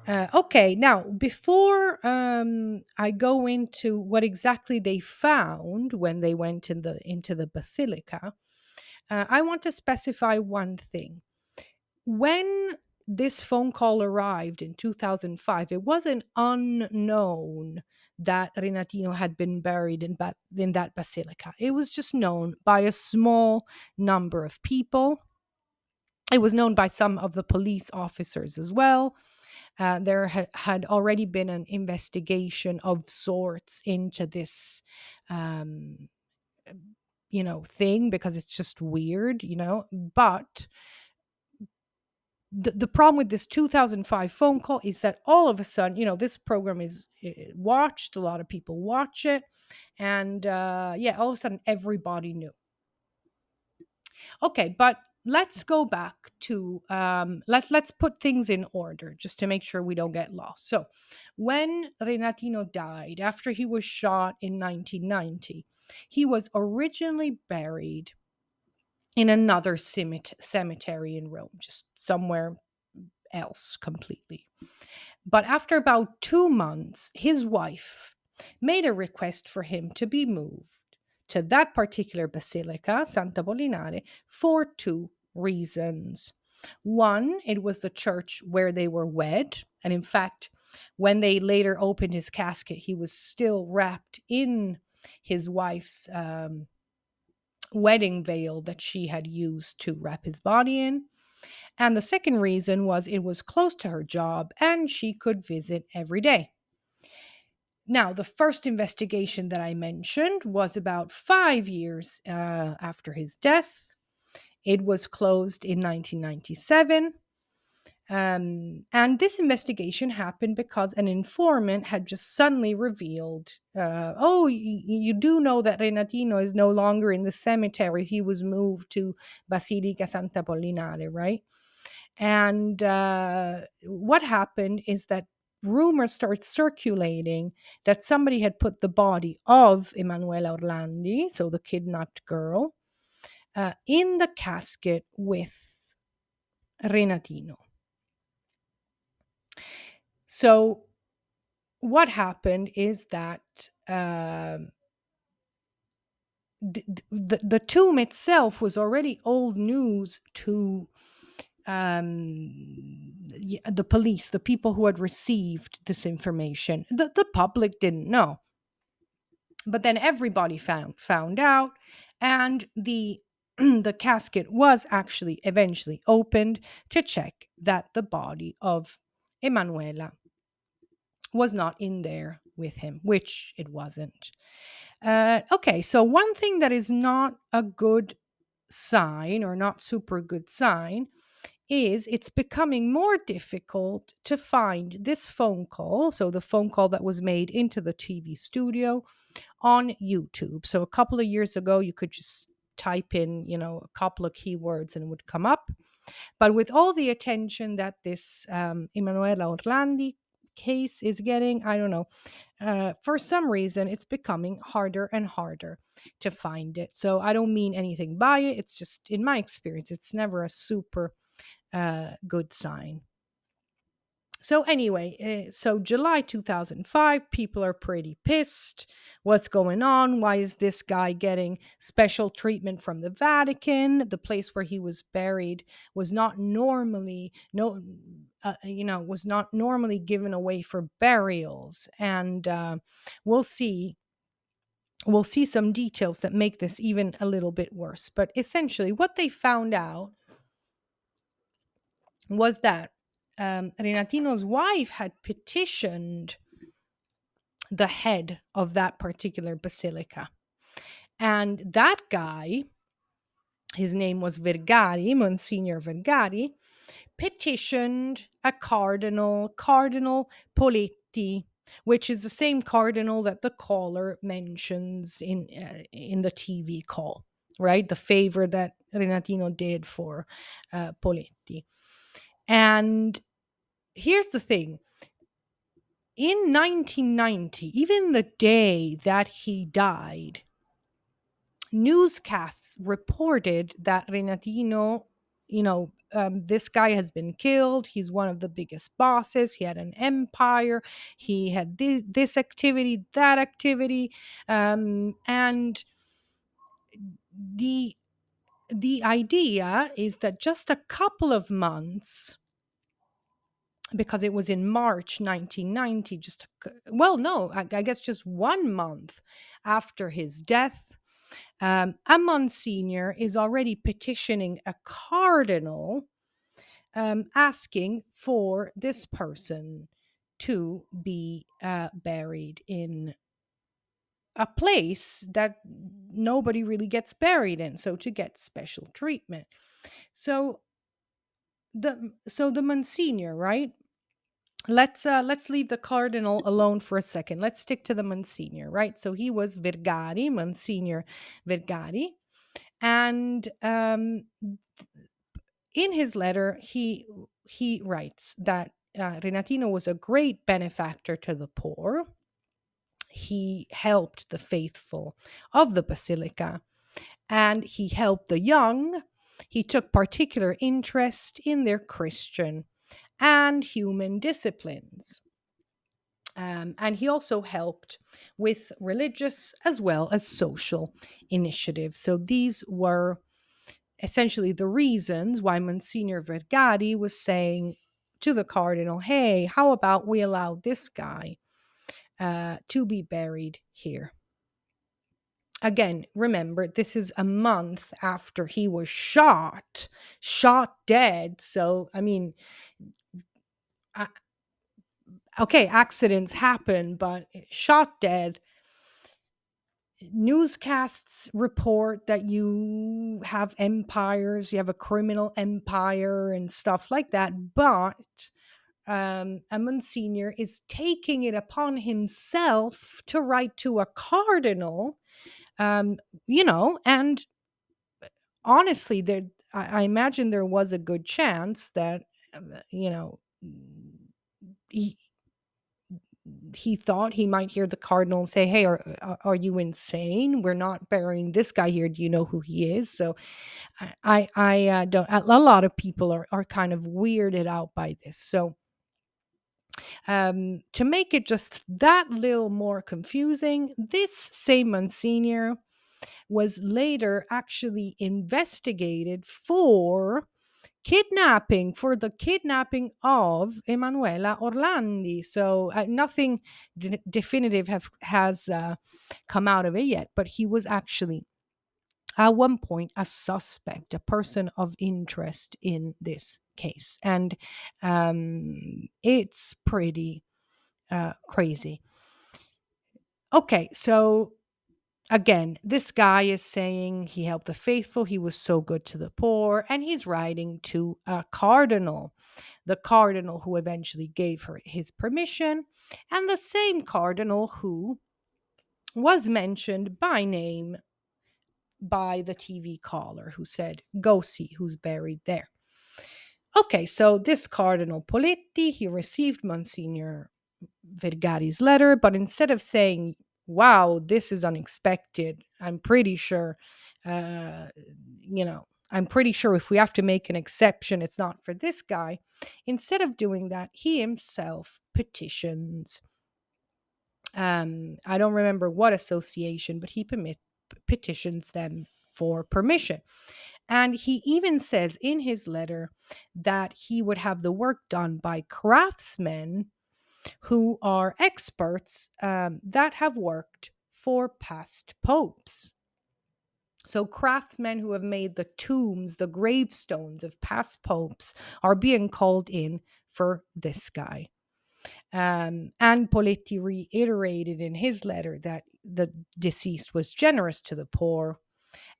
Okay, now before I go into what exactly they found when they went into the basilica, I want to specify one thing. When this phone call arrived in 2005, it wasn't unknown that Renatino had been buried in that basilica. It was just known by a small number of people. It was known by some of the police officers as well. There had already been an investigation of sorts into this um, thing, because it's just weird. But the problem with this 2005 phone call is that all of a sudden, this program is watched, a lot of people watch it, and yeah, all of a sudden everybody knew. Okay, but let's go back to let's put things in order just to make sure we don't get lost. So when Renatino died after he was shot in 1990, he was originally buried in another cemetery in Rome, just somewhere else completely. But after about 2 months, his wife made a request for him to be moved to that particular basilica, Santa Apollinare, for two reasons. One, it was the church where they were wed. And in fact, when they later opened his casket, he was still wrapped in his wife's wedding veil that she had used to wrap his body in. And the second reason was it was close to her job and she could visit every day. Now, the first investigation that I mentioned was about 5 years after his death. It was closed in 1997. And this investigation happened because an informant had just suddenly revealed, you do know that Renatino is no longer in the cemetery. He was moved to Basilica Santa Apollinare, right? And what happened is that rumors started circulating that somebody had put the body of Emanuela Orlandi, so the kidnapped girl, in the casket with Renatino. So what happened is that the tomb itself was already old news to the police, the people who had received this information. The public didn't know. But then everybody found out, and the the casket was actually eventually opened to check that the body of Emanuela was not in there with him, which it wasn't. Okay, so one thing that is not a good sign, or not super good sign, is it's becoming more difficult to find this phone call. So the phone call that was made into the TV studio on YouTube. So a couple of years ago, you could just type in, a couple of keywords and it would come up. But with all the attention that this Emanuela Orlandi case is getting, I don't know, for some reason, it's becoming harder and harder to find it. So I don't mean anything by it. It's just, in my experience, it's never a super good sign. So anyway, so July 2005, people are pretty pissed. What's going on? Why is this guy getting special treatment from the Vatican? The place where he was buried was not normally was not normally given away for burials, and we'll see. We'll see some details that make this even a little bit worse. But essentially, what they found out was that Renatino's wife had petitioned the head of that particular basilica. And that guy, his name was Vergari, Monsignor Vergari, petitioned a cardinal, Cardinal Poletti, which is the same cardinal that the caller mentions in the TV call, right? The favor that Renatino did for Poletti. And here's the thing. In 1990, even the day that he died, newscasts reported that Renatino, this guy has been killed. He's one of the biggest bosses. He had an empire. He had this activity, that activity. And the idea is that just a couple of months, because it was in March 1990, I guess just 1 month after his death, a Monsignor is already petitioning a cardinal, asking for this person to be buried in a place that nobody really gets buried in, so to get special treatment. So the Monsignor, right? Let's leave the cardinal alone for a second. Let's stick to the Monsignor, right? So he was Vergari, Monsignor Vergari, and in his letter he writes that Renatino was a great benefactor to the poor. He helped the faithful of the basilica, and he helped the young. He took particular interest in their Christian and human disciplines. And he also helped with religious as well as social initiatives. So these were essentially the reasons why Monsignor Vergari was saying to the cardinal, hey, how about we allow this guy to be buried here? Again, remember, this is a month after he was shot dead. So, I mean, okay, accidents happen, but shot dead. Newscasts report that you have empires, you have a criminal empire and stuff like that, but a Monsignor is taking it upon himself to write to a cardinal, and honestly, I imagine there was a good chance that, he, he thought he might hear the cardinal and say, hey, are you insane? We're not burying this guy here. Do you know who he is? So I don't, a lot of people are kind of weirded out by this. So to make it just that little more confusing, this same Monsignor was later actually investigated for kidnapping for the kidnapping of Emanuela Orlandi. So nothing definitive has come out of it yet, but he was actually at one point a suspect, a person of interest in this case. And it's pretty crazy. Okay, so again, this guy is saying he helped the faithful, he was so good to the poor, and he's writing to a cardinal, the cardinal who eventually gave her his permission, and the same cardinal who was mentioned by name by the TV caller who said, "Go see who's buried there." Okay, so this Cardinal Poletti, he received Monsignor Vergari's letter, but instead of saying, "Wow, this is unexpected," I'm pretty sure, uh, I'm pretty sure if we have to make an exception, it's not for this guy. Instead of doing that, he himself petitions. I don't remember what association, but he petitions them for permission. And he even says in his letter that he would have the work done by craftsmen who are experts that have worked for past popes. So, craftsmen who have made the tombs, the gravestones of past popes, are being called in for this guy. And Poletti reiterated in his letter that the deceased was generous to the poor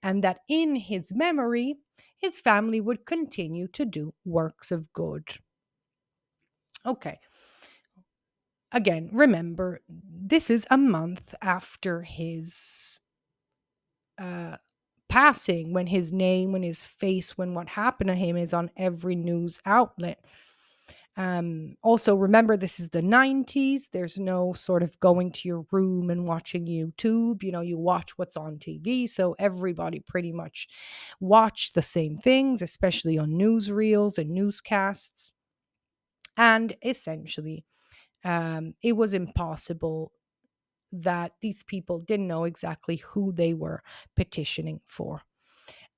and that in his memory, his family would continue to do works of good. Okay. Again, remember, this is a month after his uh, passing, when his name, when his face, when what happened to him is on every news outlet. Also, remember, this is the 90s. There's no sort of going to your room and watching YouTube. You watch what's on TV. So everybody pretty much watched the same things, especially on newsreels and newscasts. And essentially, it was impossible that these people didn't know exactly who they were petitioning for.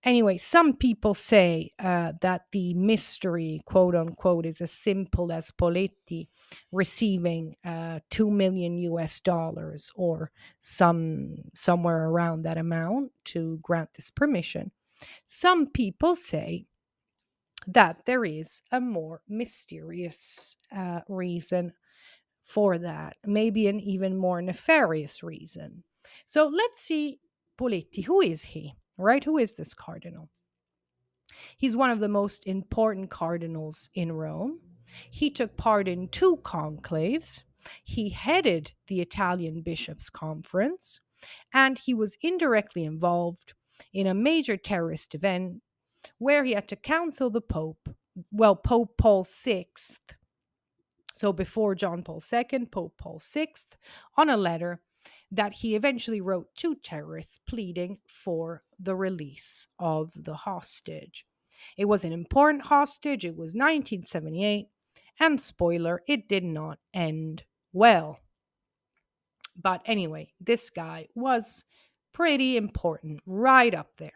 Anyway, some people say that the mystery, quote unquote, is as simple as Poletti receiving 2 million US dollars or somewhere around that amount to grant this permission. Some people say that there is a more mysterious reason for that, maybe an even more nefarious reason. So let's see Poletti. Who is he? Right? Who is this cardinal? He's one of the most important cardinals in Rome. He took part in two conclaves. He headed the Italian Bishops' Conference, and he was indirectly involved in a major terrorist event where he had to counsel the Pope, well, Pope Paul VI, so before John Paul II, Pope Paul VI, on a letter that he eventually wrote to terrorists pleading for the release of the hostage. It was an important hostage. It was 1978. And spoiler, it did not end well. But anyway, this guy was pretty important, right up there.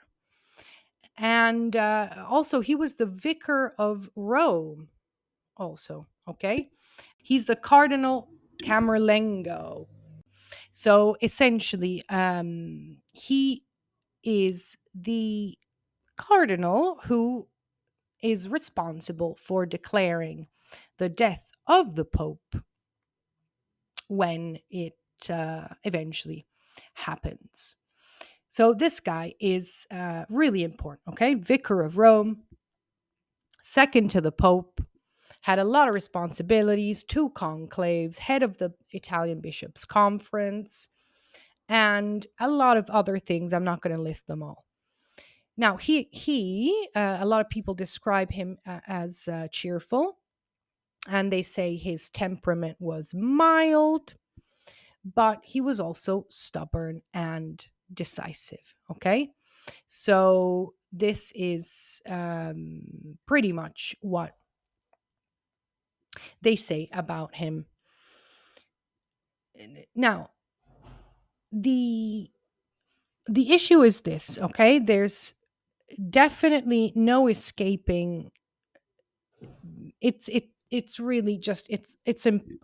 And also, he was the vicar of Rome, also, okay? He's the Cardinal Camerlengo. So essentially, he is the cardinal who is responsible for declaring the death of the Pope when it eventually happens. So this guy is really important, okay? Vicar of Rome, second to the Pope, had a lot of responsibilities, two conclaves, head of the Italian Bishops' Conference, and a lot of other things. I'm not going to list them all. Now, a lot of people describe him as cheerful, and they say his temperament was mild, but he was also stubborn and decisive. Okay, so this is pretty much what they say about him. Now, the issue is this, okay? There's definitely no escaping it's really just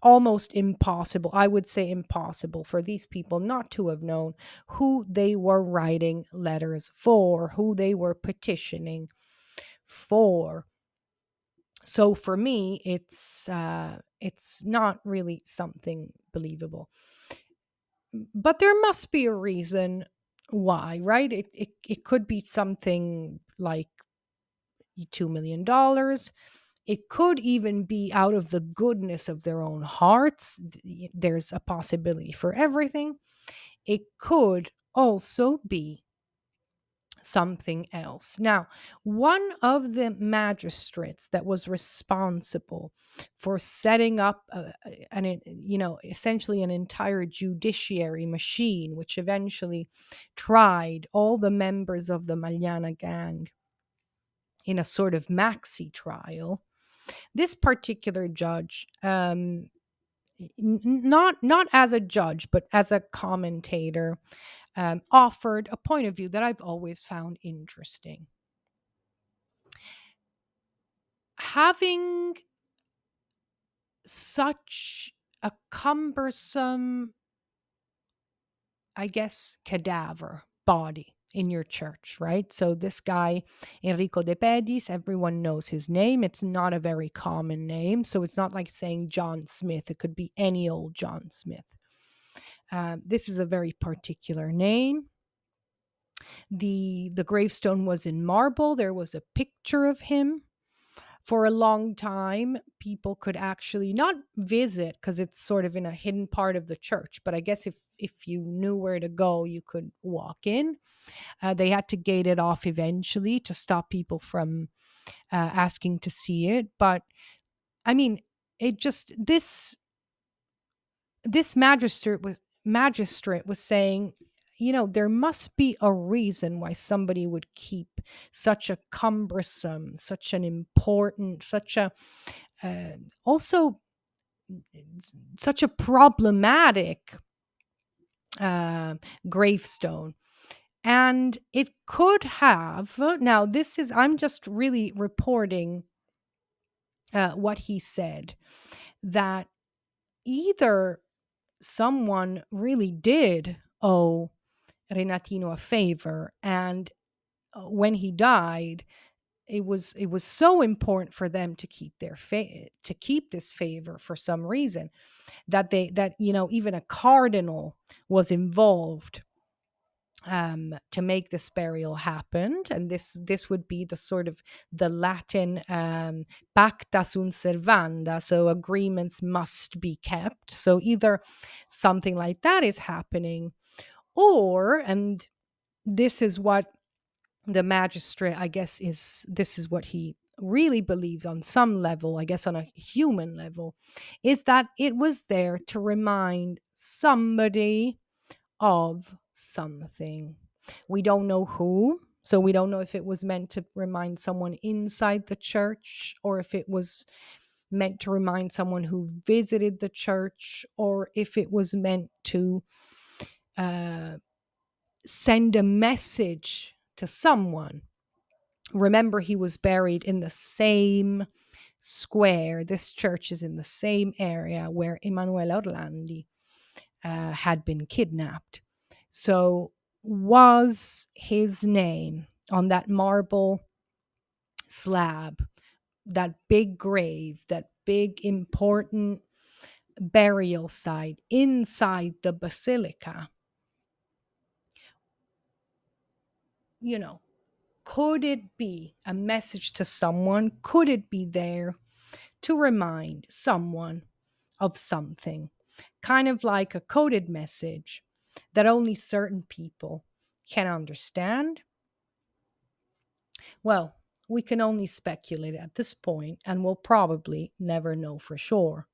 almost impossible. I would say impossible for these people not to have known who they were writing letters for, who they were petitioning for. So for me, it's not really something believable. But there must be a reason why, right? It could be something like $2 million. It could even be out of the goodness of their own hearts. There's a possibility for everything. It could also be something else. Now, one of the magistrates that was responsible for setting up essentially an entire judiciary machine, which eventually tried all the members of the Magliana gang in a sort of maxi trial. This particular judge, not as a judge, but as a commentator, offered a point of view that I've always found interesting. Having such a cumbersome, I guess, cadaver body in your church, right? So this guy, Enrico De Pedis, everyone knows his name. It's not a very common name. So it's not like saying John Smith. It could be any old John Smith. This is a very particular name. The gravestone was in marble. There was a picture of him. For a long time, people could actually not visit because it's sort of in a hidden part of the church. But I guess if you knew where to go, you could walk in. They had to gate it off eventually to stop people from asking to see it. But I mean, it just this magistrate was saying, there must be a reason why somebody would keep such a cumbersome, such an important, such a also such a problematic gravestone. And it could have, now this is, I'm just really reporting what he said, that either someone really did owe Renatino a favor, and when he died, it was so important for them to keep to keep this favor for some reason, that even a cardinal was involved to make this burial happen. And this would be the sort of the Latin pacta sunt servanda, so agreements must be kept. So either something like that is happening, or, and this is what the magistrate, I guess, this is what he really believes on some level, I guess on a human level, is that it was there to remind somebody of something. We don't know who, so we don't know if it was meant to remind someone inside the church, or if it was meant to remind someone who visited the church, or if it was meant to send a message to someone. Remember, he was buried in the same square. This church is in the same area where Emanuela Orlandi had been kidnapped. So was his name on that marble slab, that big grave, that big important burial site inside the basilica? Could it be a message to someone? Could it be there to remind someone of something? Kind of like a coded message that only certain people can understand? Well, we can only speculate at this point, and we'll probably never know for sure.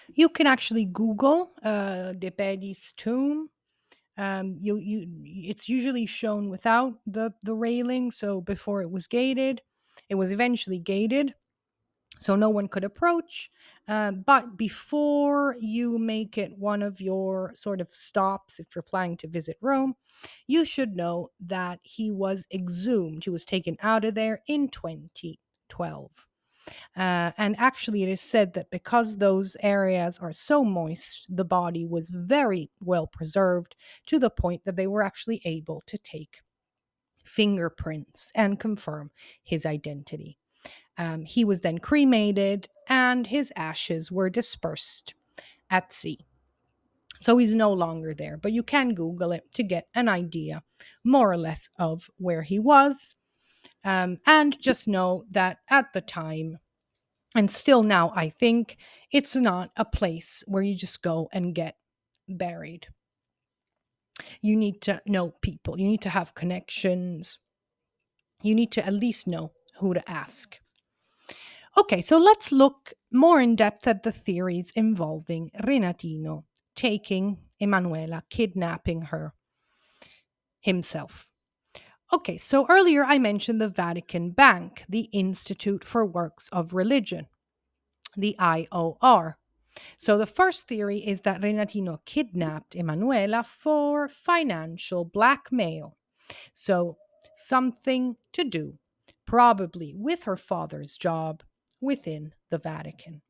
You can actually Google De Pedis' tomb. It's usually shown without the railing. So before it was gated, it was eventually gated, so no one could approach. But before you make it one of your sort of stops, if you're planning to visit Rome, you should know that he was exhumed. He was taken out of there in 2012. And actually, it is said that because those areas are so moist, the body was very well preserved to the point that they were actually able to take fingerprints and confirm his identity. He was then cremated and his ashes were dispersed at sea. So he's no longer there, but you can Google it to get an idea more or less of where he was. And just know that at the time, and still now, I think it's not a place where you just go and get buried. You need to know people, you need to have connections, you need to at least know who to ask. Okay, so let's look more in depth at the theories involving Renatino taking Emanuela, kidnapping her himself. Okay, so earlier I mentioned the Vatican Bank, the Institute for Works of Religion, the IOR. So the first theory is that Renatino kidnapped Emanuela for financial blackmail. So something to do, probably with her father's job within the Vatican.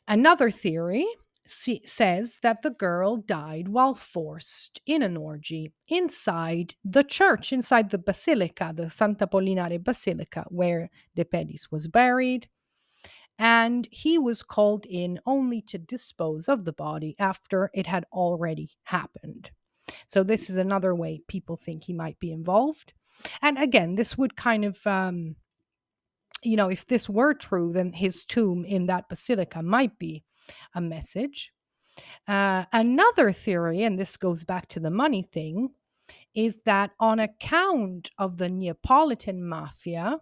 Another theory says that the girl died while forced in an orgy inside the church, inside the basilica, the Santa Apollinare Basilica, where De Pedis was buried. And he was called in only to dispose of the body after it had already happened. So, this is another way people think he might be involved. And again, this would kind of if this were true, then his tomb in that basilica might be a message. Another theory, and this goes back to the money thing, is that on account of the Neapolitan mafia,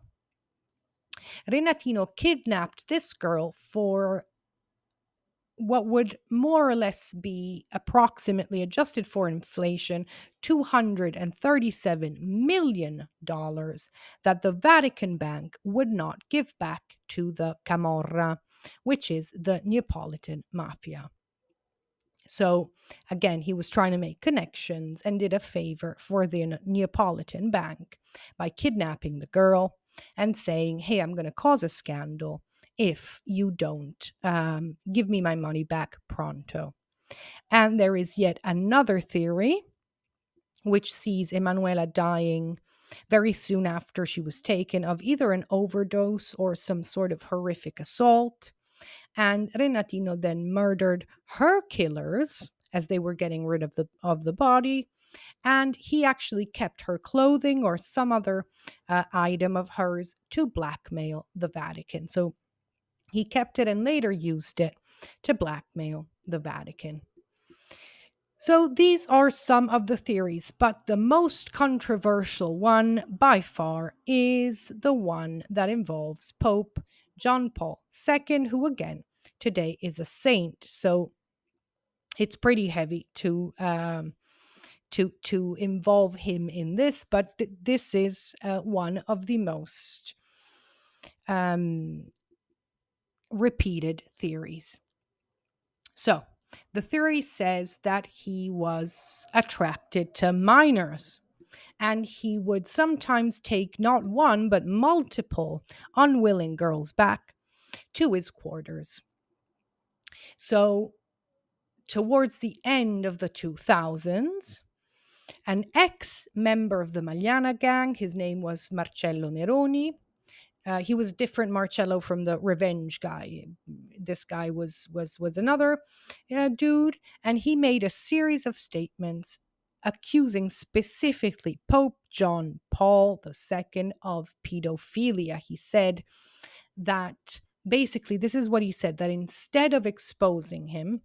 Renatino kidnapped this girl for what would more or less be approximately adjusted for inflation $237 million that the Vatican Bank would not give back to the Camorra, which is the Neapolitan mafia. So again, he was trying to make connections and did a favor for the Neapolitan Bank by kidnapping the girl and saying, hey, I'm going to cause a scandal if you don't give me my money back pronto. And there is yet another theory which sees Emanuela dying very soon after she was taken of either an overdose or some sort of horrific assault. And Renatino then murdered her killers as they were getting rid of the body. And he actually kept her clothing or some other item of hers to blackmail the Vatican. So he kept it and later used it to blackmail the Vatican. So these are some of the theories, but the most controversial one by far is the one that involves Pope John Paul II, who again today is a saint. So it's pretty heavy to involve him in this, but this is one of the most repeated theories. So the theory says that he was attracted to minors and he would sometimes take not one but multiple unwilling girls back to his quarters. So towards the end of the 2000s, an ex-member of the Magliana gang, his name was Marcello Neroni. He was different Marcello from the revenge guy. This guy was another dude, and he made a series of statements accusing specifically Pope John Paul II of pedophilia. He said that basically, this is what he said, that instead of exposing him,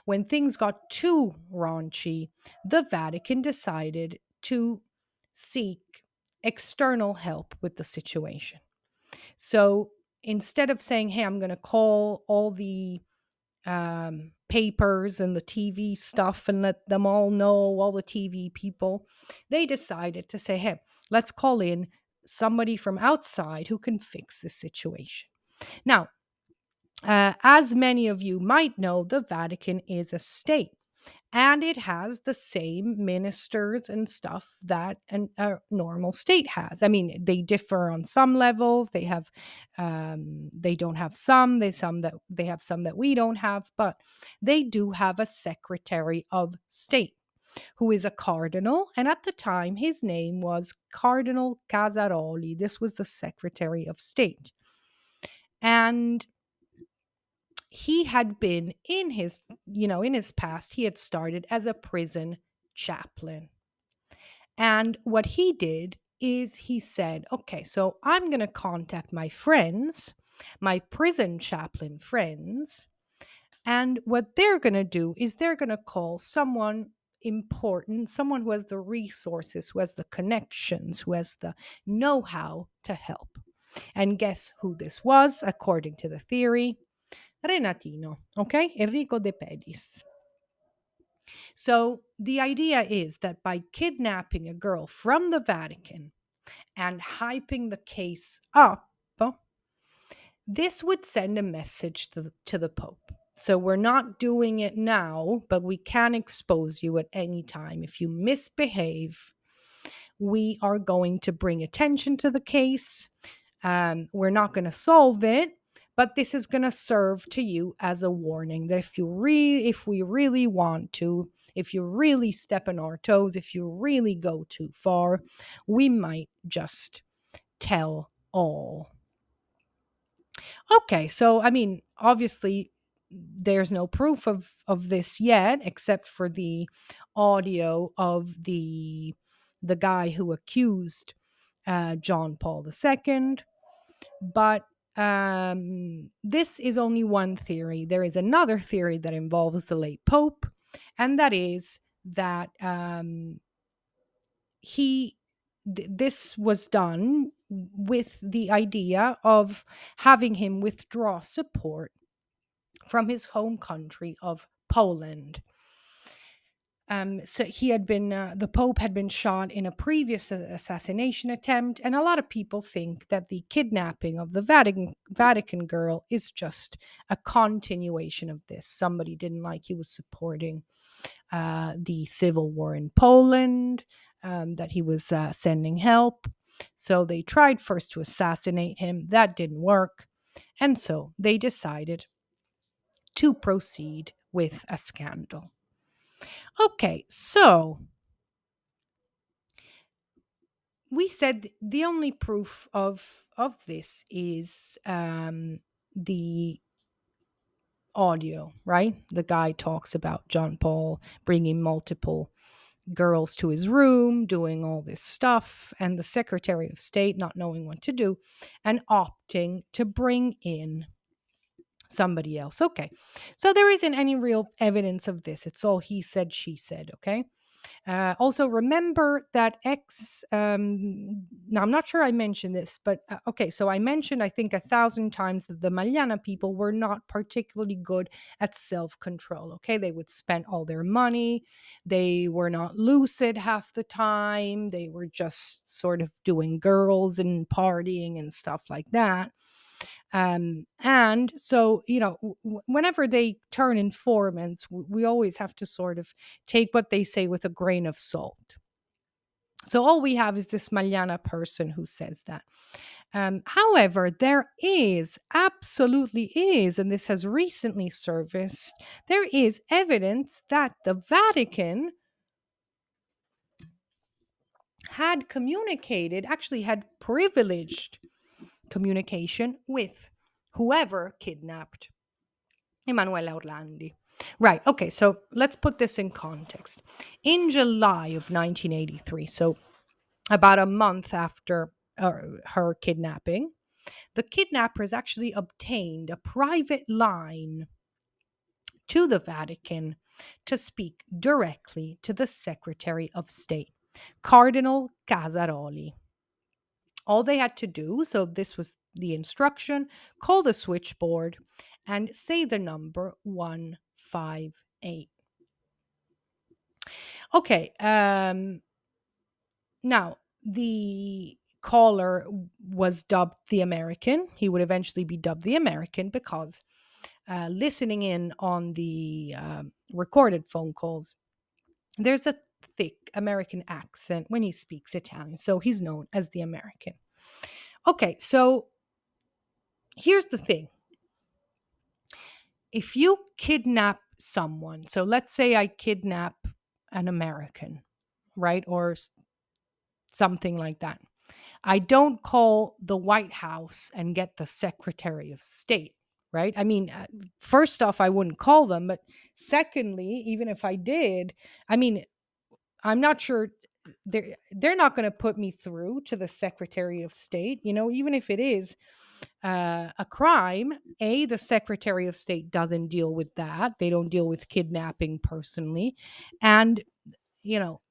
when things got too raunchy, the Vatican decided to seek external help with the situation. So instead of saying, hey, I'm going to call all the papers and the TV stuff and let them all know, all the TV people, they decided to say, hey, let's call in somebody from outside who can fix this situation. Now, as many of you might know, the Vatican is a state. And it has the same ministers and stuff that a normal state has. I mean, they differ on some levels. They don't have some. They have some that we don't have, but they do have a secretary of state who is a cardinal. And at the time, his name was Cardinal Casaroli. This was the secretary of state. And he had been in his past, he had started as a prison chaplain. And what he did is he said, okay, so I'm going to contact my friends, my prison chaplain friends, and what they're going to do is they're going to call someone important, someone who has the resources, who has the connections, who has the know how to help. And guess who this was, according to the theory? Renatino, okay? Enrico De Pedis. So the idea is that by kidnapping a girl from the Vatican and hyping the case up, this would send a message to the Pope. So we're not doing it now, but we can expose you at any time. If you misbehave, we are going to bring attention to the case. We're not going to solve it, but this is going to serve to you as a warning that if we really want to, if you really step on our toes, if you really go too far, we might just tell all. Okay, so I mean, obviously there's no proof of this yet, except for the audio of the guy who accused John Paul II. But this is only one theory. There is another theory that involves the late Pope, and that is that this was done with the idea of having him withdraw support from his home country of Poland. So the Pope had been shot in a previous assassination attempt, and a lot of people think that the kidnapping of the Vatican girl is just a continuation of this. Somebody didn't like he was supporting the civil war in Poland, that he was sending help. So they tried first to assassinate him. That didn't work. And so they decided to proceed with a scandal. Okay, so we said the only proof of this is the audio, right? The guy talks about John Paul bringing multiple girls to his room, doing all this stuff, and the Secretary of State not knowing what to do and opting to bring in somebody else. Okay, so there isn't any real evidence of this. It's all he said, she said. Okay. Also, remember that now, I'm not sure I mentioned this, but okay, so I mentioned, I think, 1,000 times that the Magliana people were not particularly good at self control. Okay, they would spend all their money, they were not lucid half the time, they were just sort of doing girls and partying and stuff like that. And so, whenever they turn informants, we always have to sort of take what they say with a grain of salt. So all we have is this Magliana person who says that. However, there absolutely is, and this has recently surfaced, there is evidence that the Vatican had communicated, actually had privileged communication with whoever kidnapped Emanuela Orlandi. Right. Okay. So let's put this in context. In July of 1983, so about a month after her kidnapping, the kidnappers actually obtained a private line to the Vatican to speak directly to the Secretary of State, Cardinal Casaroli. All they had to do, so this was the instruction, call the switchboard and say the number 158. Okay, now the caller was dubbed the American. He would eventually be dubbed the American because listening in on the recorded phone calls, there's a thick American accent when he speaks Italian. So he's known as the American. Okay, so here's the thing. If you kidnap someone, so let's say I kidnap an American, right? Or something like that. I don't call the White House and get the Secretary of State, right? I mean, first off, I wouldn't call them, but secondly, even if I did, I mean, I'm not sure they're not going to put me through to the Secretary of State, even if it is a crime. The Secretary of State doesn't deal with that. They don't deal with kidnapping personally, and you know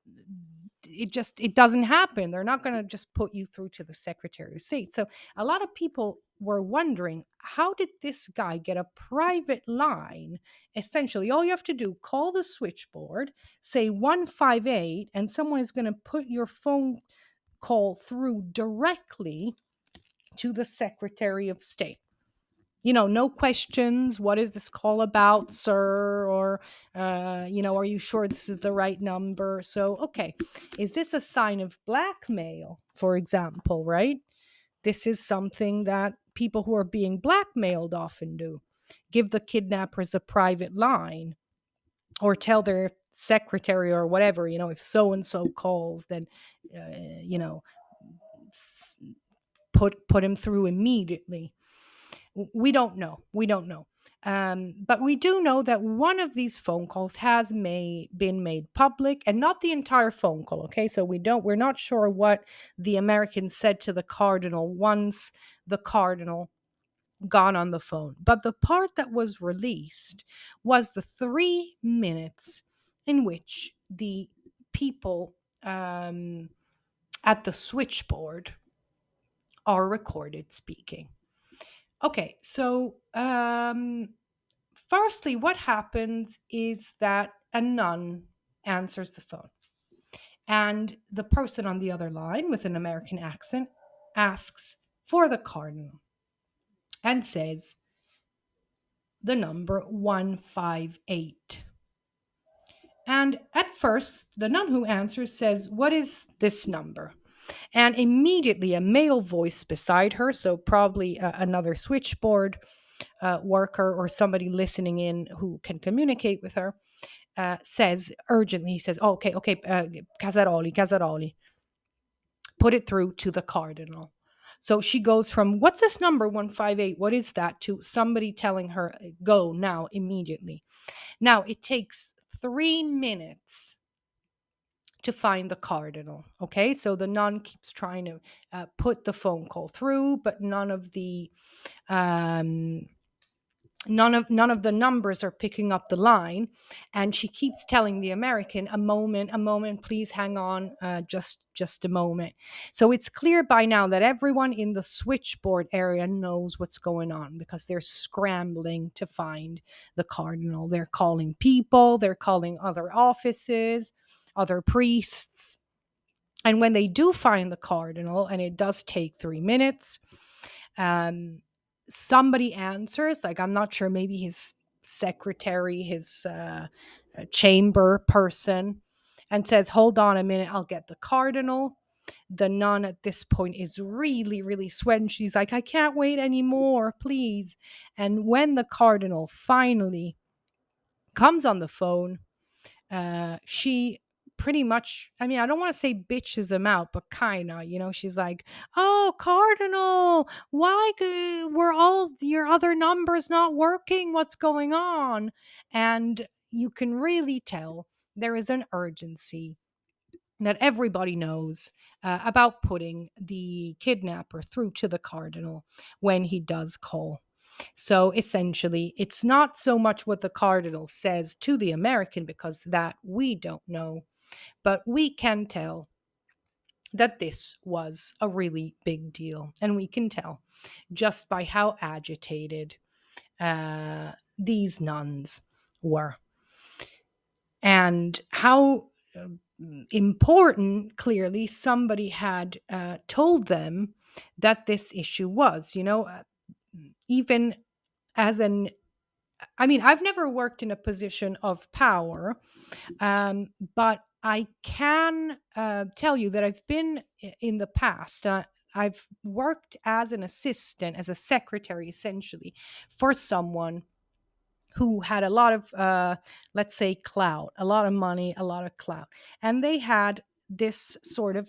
it doesn't happen. They're not going to just put you through to the Secretary of State. So a lot of people were wondering, how did this guy get a private line? Essentially, all you have to do, call the switchboard, say 158, and someone is going to put your phone call through directly to the Secretary of State. No questions. What is this call about, sir? Or, are you sure this is the right number? So, okay, is this a sign of blackmail, for example, right? This is something that people who are being blackmailed often do. Give the kidnappers a private line, or tell their secretary or whatever, if so and so calls, then, uh, you know, put him through immediately. We don't know. But we do know that one of these phone calls has been made public, and not the entire phone call. Okay, so we're not sure what the American said to the cardinal once the cardinal got on the phone. But the part that was released was the 3 minutes in which the people at the switchboard are recorded speaking. Okay, so firstly, what happens is that a nun answers the phone, and the person on the other line with an American accent asks for the cardinal and says the number 158. And at first, the nun who answers says, "What is this number?" And immediately a male voice beside her, so probably another switchboard worker or somebody listening in who can communicate with her, says urgently, he says, oh, okay, Casaroli, put it through to the cardinal. So she goes from, what's this number, 158, what is that, to somebody telling her, go now, immediately. Now, it takes 3 minutes to find the cardinal. Okay, so the nun keeps trying to put the phone call through, but none of the the numbers are picking up the line, and she keeps telling the American, a moment, please hang on, just a moment. So it's clear by now that everyone in the switchboard area knows what's going on, because they're scrambling to find the cardinal. They're calling people, they're calling other offices, other priests. And when they do find the cardinal, and it does take 3 minutes, somebody answers, like, I'm not sure, maybe his secretary, his chamber person, and says, hold on a minute, I'll get the cardinal. The nun at this point is really, really sweating. She's like, I can't wait anymore, please. And when the cardinal finally comes on the phone, she pretty much, I mean, I don't want to say bitches him out, but kind of, she's like, oh, cardinal, why were all your other numbers not working? What's going on? And you can really tell there is an urgency that everybody knows about putting the kidnapper through to the cardinal when he does call. So essentially, it's not so much what the cardinal says to the American, because that we don't know, but we can tell that this was a really big deal. And we can tell just by how agitated these nuns were, and how important, clearly, somebody had told them that this issue was, even as an I mean, I've never worked in a position of power, but I can tell you that I've been in the past. I've worked as an assistant, as a secretary, essentially, for someone who had a lot of, let's say, clout, a lot of money, a lot of clout. And they had this sort of,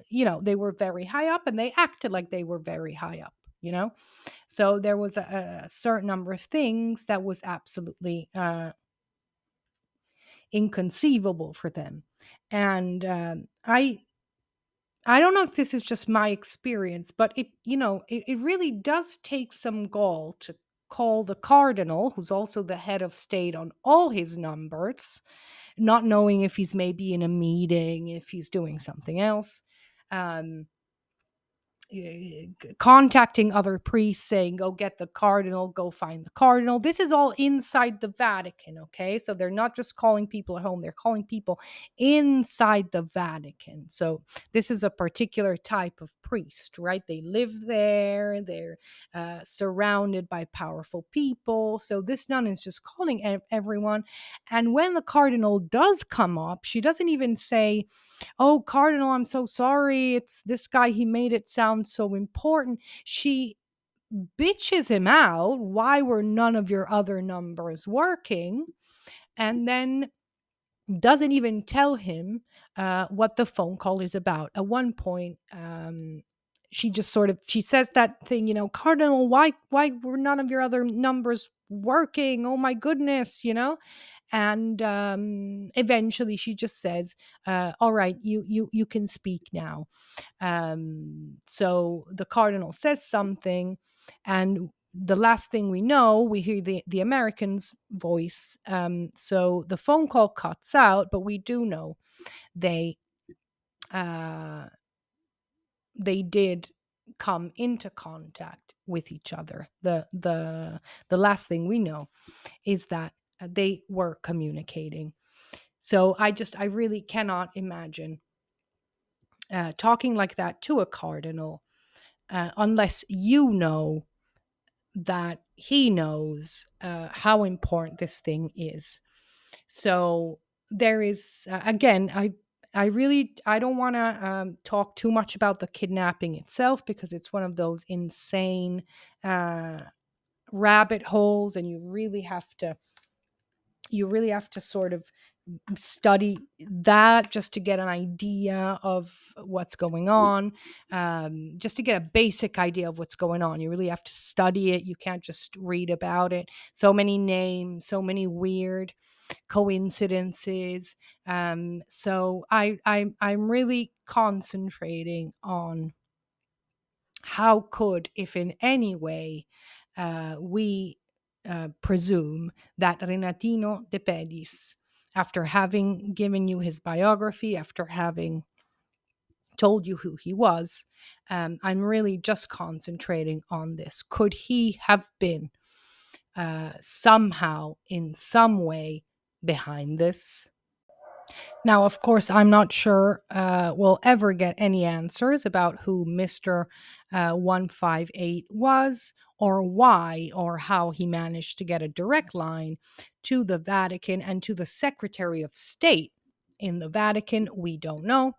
they were very high up and they acted like they were very high up, you know? So there was a certain number of things that was absolutely inconceivable for them. And I don't know if this is just my experience, but it really does take some gall to call the cardinal, who's also the head of state, on all his numbers, not knowing if he's maybe in a meeting, if he's doing something else. Um, Contacting other priests saying, go get the cardinal, go find the cardinal. This is all inside the Vatican, okay? So they're not just calling people at home, they're calling people inside the Vatican. So this is a particular type of priest, right? They live there, they're surrounded by powerful people. So this nun is just calling everyone. And when the cardinal does come up, she doesn't even say, "Oh, Cardinal, I'm so sorry. It's this guy. He made it sound so important." She bitches him out. "Why were none of your other numbers working?" And then doesn't even tell him what the phone call is about. At one point, she just sort of she says that thing, "Cardinal, why were none of your other numbers working? Oh my goodness," and eventually she just says, "All right, you can speak now." So the cardinal says something, and the last thing we know, we hear the American's voice. So the phone call cuts out, but we do know they uh, they did come into contact with each other. The last thing we know is that they were communicating. So I really cannot imagine talking like that to a cardinal, unless you know that he knows how important this thing is. So there is, again, I don't want to talk too much about the kidnapping itself, because it's one of those insane uh, rabbit holes, and you really have to sort of study that just to get an idea of what's going on, just to get a basic idea of what's going on. You really have to study it. You can't just read about it. So many names, so many weird coincidences. I'm really concentrating on how could, if in any way, we presume that Renatino De Pedis, after having given you his biography, after having told you who he was, I'm really just concentrating on this. Could he have been somehow, in some way, behind this? Now, of course, I'm not sure we'll ever get any answers about who Mr. 158 was, or why, or how he managed to get a direct line to the Vatican and to the Secretary of State in the Vatican. We don't know.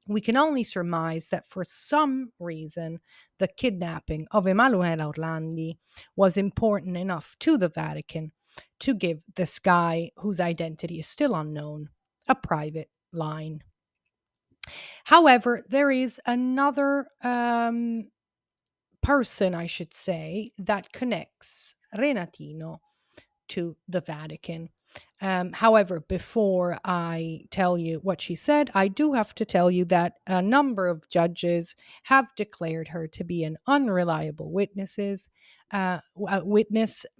We can only surmise that for some reason, the kidnapping of Emanuela Orlandi was important enough to the Vatican to give this guy, whose identity is still unknown, a private line. However, there is another person, I should say, that connects Renatino to the Vatican. However, before I tell you what she said, I do have to tell you that a number of judges have declared her to be an unreliable witness,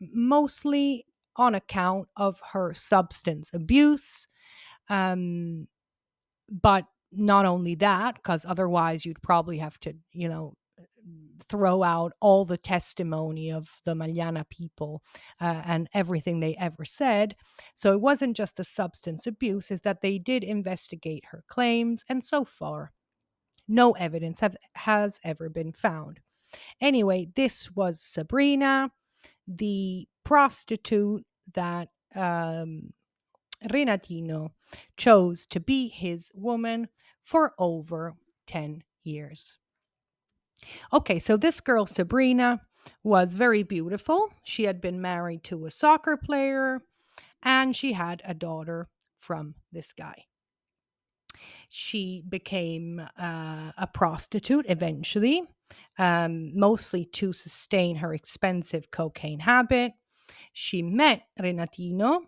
mostly on account of her substance abuse. Um, but not only that, because otherwise you'd probably have to, throw out all the testimony of the Magliana people and everything they ever said. So it wasn't just the substance abuse, is that they did investigate her claims, and so far, no evidence has ever been found. Anyway, this was Sabrina. The prostitute that Renatino chose to be his woman for over 10 years. Okay, so this girl, Sabrina, was very beautiful. She had been married to a soccer player and she had a daughter from this guy. She became a prostitute eventually, mostly to sustain her expensive cocaine habit. She met Renatino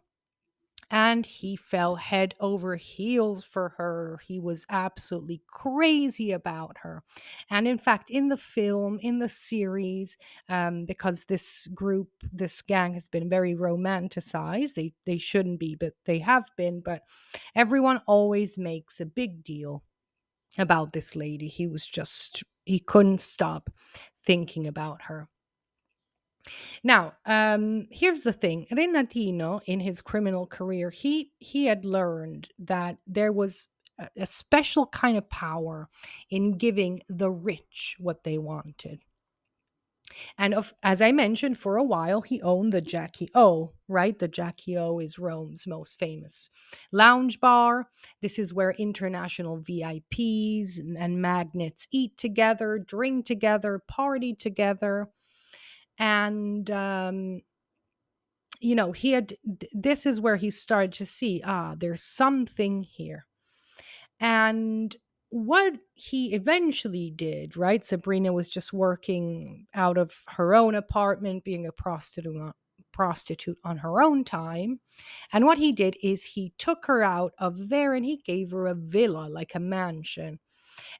and he fell head over heels for her. He was absolutely crazy about her. And in fact, in the film, in the series, because this group, this gang has been very romanticized, they shouldn't be, but they have been. But everyone always makes a big deal about this lady. He couldn't stop thinking about her. Now, here's the thing. Renatino, in his criminal career, he had learned that there was a special kind of power in giving the rich what they wanted. And as I mentioned, for a while, he owned the Jackie O, right? The Jackie O is Rome's most famous lounge bar. This is where international VIPs and magnates eat together, drink together, party together. And this is where he started to see, there's something here. And what he eventually did, right? Sabrina was just working out of her own apartment, being a prostitute on her own time. And what he did is he took her out of there and he gave her a villa, like a mansion.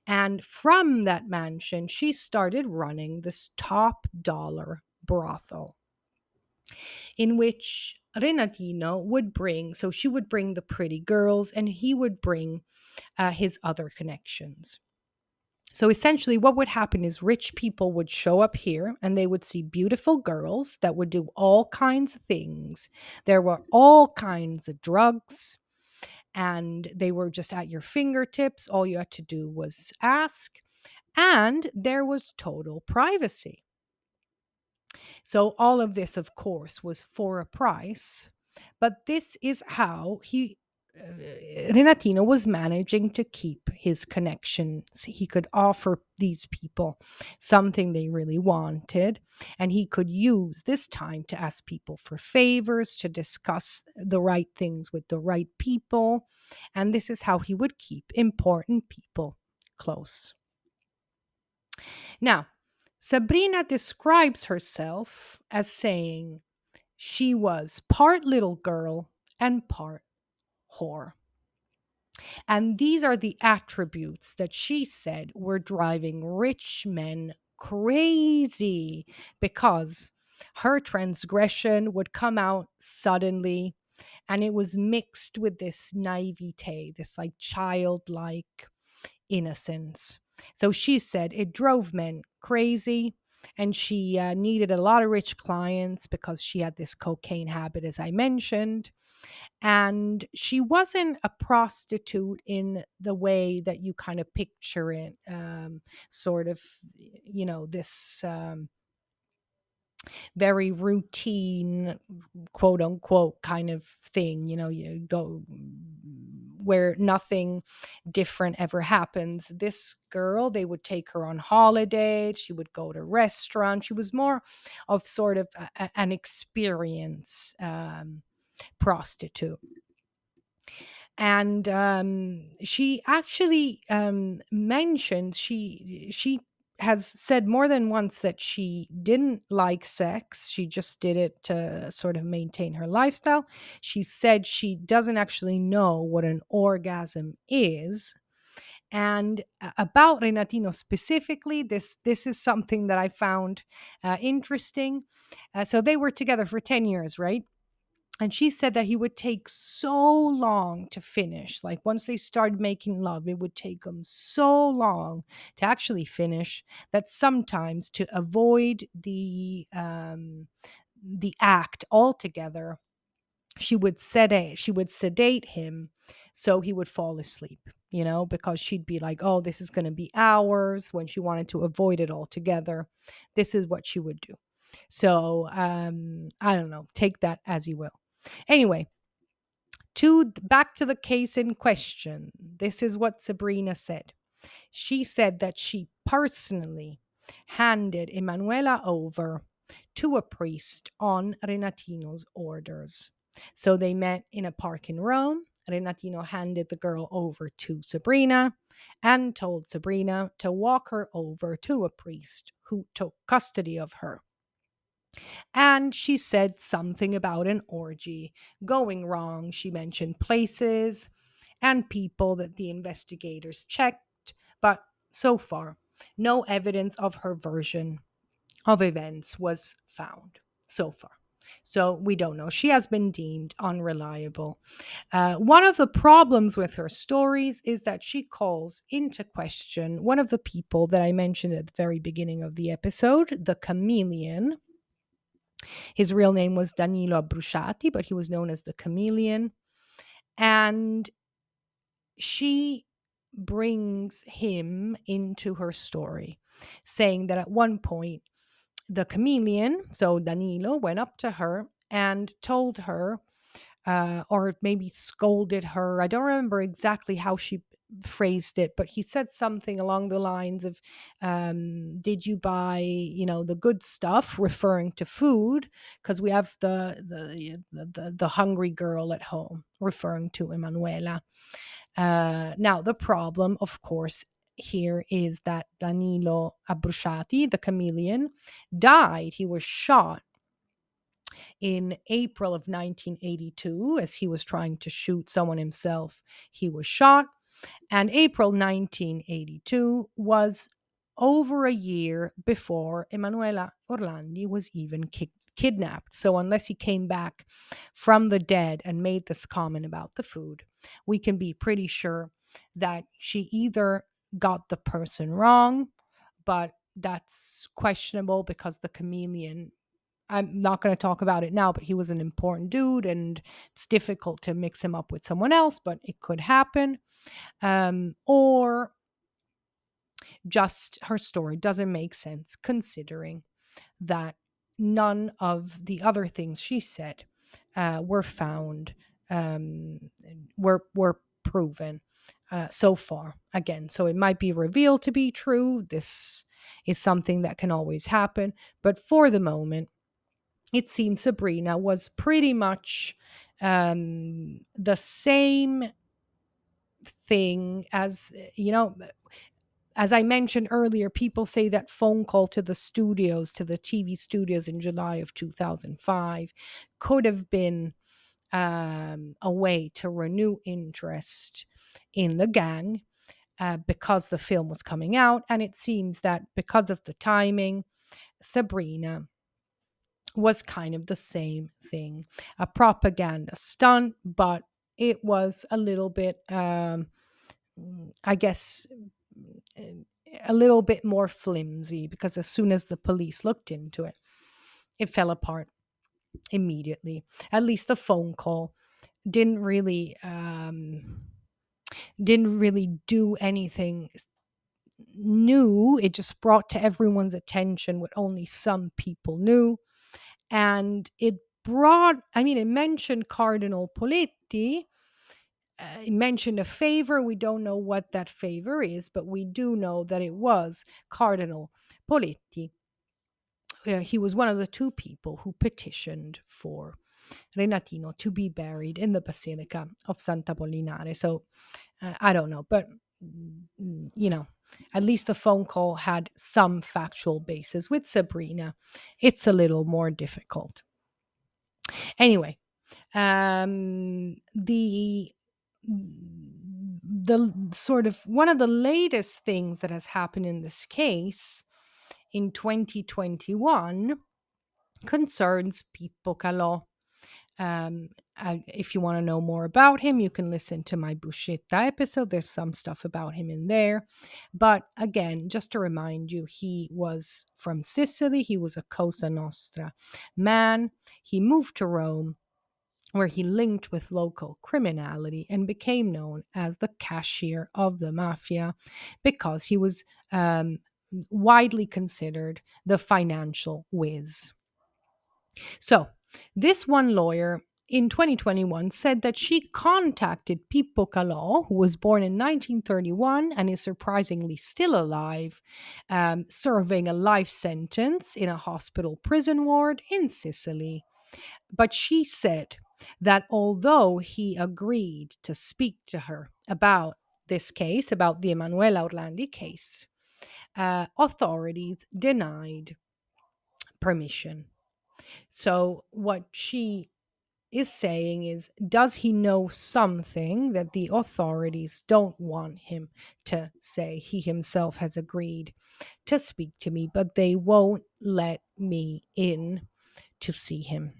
And from that mansion, she started running this top dollar brothel in which Renatino would bring, so she would bring the pretty girls and he would bring his other connections. So essentially, what would happen is rich people would show up here and they would see beautiful girls that would do all kinds of things. There were all kinds of drugs and they were just at your fingertips. All you had to do was ask. And there was total privacy. So all of this, of course, was for a price, but this is how Renatino was managing to keep his connections. He could offer these people something they really wanted, and he could use this time to ask people for favors, to discuss the right things with the right people, and this is how he would keep important people close. Now, Sabrina describes herself as saying she was part little girl and part whore. And these are the attributes that she said were driving rich men crazy because her transgression would come out suddenly and it was mixed with this naivete, this like childlike innocence. So she said it drove men crazy. And she needed a lot of rich clients because she had this cocaine habit, as I mentioned. And she wasn't a prostitute in the way that you kind of picture it, sort of, this very routine, quote unquote, kind of thing. You go where nothing different ever happens. This girl, they would take her on holidays. She would go to restaurants. She was more of sort of an experience prostitute. And she actually mentioned she has said more than once that she didn't like sex. She just did it to sort of maintain her lifestyle. She said she doesn't actually know what an orgasm is. And about Renatino specifically, this is something that I found interesting. So they were together for 10 years, right? And she said that he would take so long to finish. Like once they started making love, it would take them so long to actually finish that sometimes to avoid the act altogether, she would sedate him so he would fall asleep, because she'd be like, oh, this is going to be hours, when she wanted to avoid it altogether. This is what she would do. So I don't know, take that as you will. Anyway, back to the case in question. This is what Sabrina said. She said that she personally handed Emanuela over to a priest on Renatino's orders. So they met in a park in Rome. Renatino handed the girl over to Sabrina and told Sabrina to walk her over to a priest who took custody of her. And she said something about an orgy going wrong. She mentioned places and people that the investigators checked, but so far, no evidence of her version of events was found so far. So we don't know. She has been deemed unreliable. One of the problems with her stories is that she calls into question one of the people that I mentioned at the very beginning of the episode, the chameleon. His real name was Danilo Abbrusciati, but he was known as the chameleon. And she brings him into her story, saying that at one point, the chameleon, so Danilo, went up to her and told her, or maybe scolded her. I don't remember exactly how she phrased it, but he said something along the lines of, "Did you buy, the good stuff?" Referring to food, because we have the hungry girl at home, referring to Emanuela. Now the problem, of course, here is that Danilo Abbrusciati, the chameleon, died. He was shot in April of 1982 as he was trying to shoot someone himself. He was shot. And April 1982 was over a year before Emanuela Orlandi was even kidnapped. So, unless he came back from the dead and made this comment about the food, we can be pretty sure that she either got the person wrong, but that's questionable because the chameleon, I'm not going to talk about it now, but he was an important dude and it's difficult to mix him up with someone else, but it could happen. Or just her story doesn't make sense considering that none of the other things she said were found, um, were proven so far. Again, so it might be revealed to be true. This is something that can always happen, but for the moment, it seems Sabrina was pretty much the same thing as, as I mentioned earlier, people say that phone call to the studios, to the TV studios in July of 2005, could have been a way to renew interest in the gang because the film was coming out. And it seems that because of the timing, Sabrina was kind of the same thing, a propaganda stunt, but it was a little bit, I guess, a little bit more flimsy because as soon as the police looked into it, it fell apart immediately. At least the phone call didn't really do anything new. It just brought to everyone's attention what only some people knew, and it brought. I mean, it mentioned Cardinal Poletti. It mentioned a favor. We don't know what that favor is, but we do know that it was Cardinal Poletti. He was one of the two people who petitioned for Renatino to be buried in the Basilica of Santa Apollinare. So I don't know, but at least the phone call had some factual basis. With Sabrina, it's a little more difficult. Anyway, the sort of one of the latest things that has happened in this case in 2021 concerns Pippo Calò. If you want to know more about him, you can listen to my Buscetta episode. There's some stuff about him in there. But again, just to remind you, he was from Sicily. He was a Cosa Nostra man. He moved to Rome, where he linked with local criminality and became known as the cashier of the mafia because he was widely considered the financial whiz. So, this one lawyer in 2021 said that she contacted Pippo Calò, who was born in 1931 and is surprisingly still alive, serving a life sentence in a hospital prison ward in Sicily. But she said that although he agreed to speak to her about this case, about the Emanuela Orlandi case, authorities denied permission. So, what she is saying is, does he know something that the authorities don't want him to say? He himself has agreed to speak to me, but they won't let me in to see him.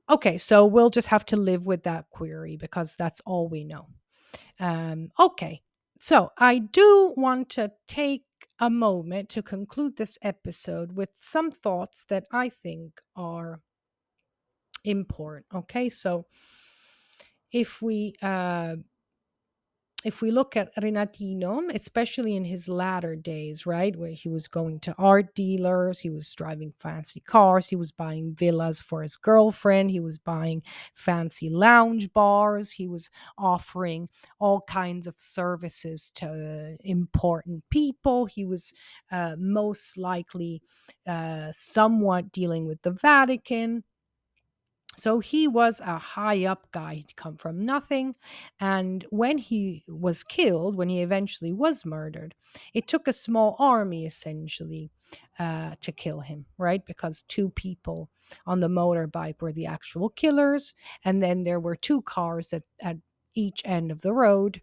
Okay, so we'll just have to live with that query because that's all we know. Okay, so I do want to take a moment to conclude this episode with some thoughts that I think are important. Okay, so if we uh, if we look at Renatino, especially in his latter days, right, where he was going to art dealers, he was driving fancy cars, he was buying villas for his girlfriend, he was buying fancy lounge bars, he was offering all kinds of services to important people. He was most likely somewhat dealing with the Vatican. So he was a high up guy. He'd come from nothing. And when he was killed, when he eventually was murdered, it took a small army essentially to kill him, right? Because two people on the motorbike were the actual killers. And then there were two cars at each end of the road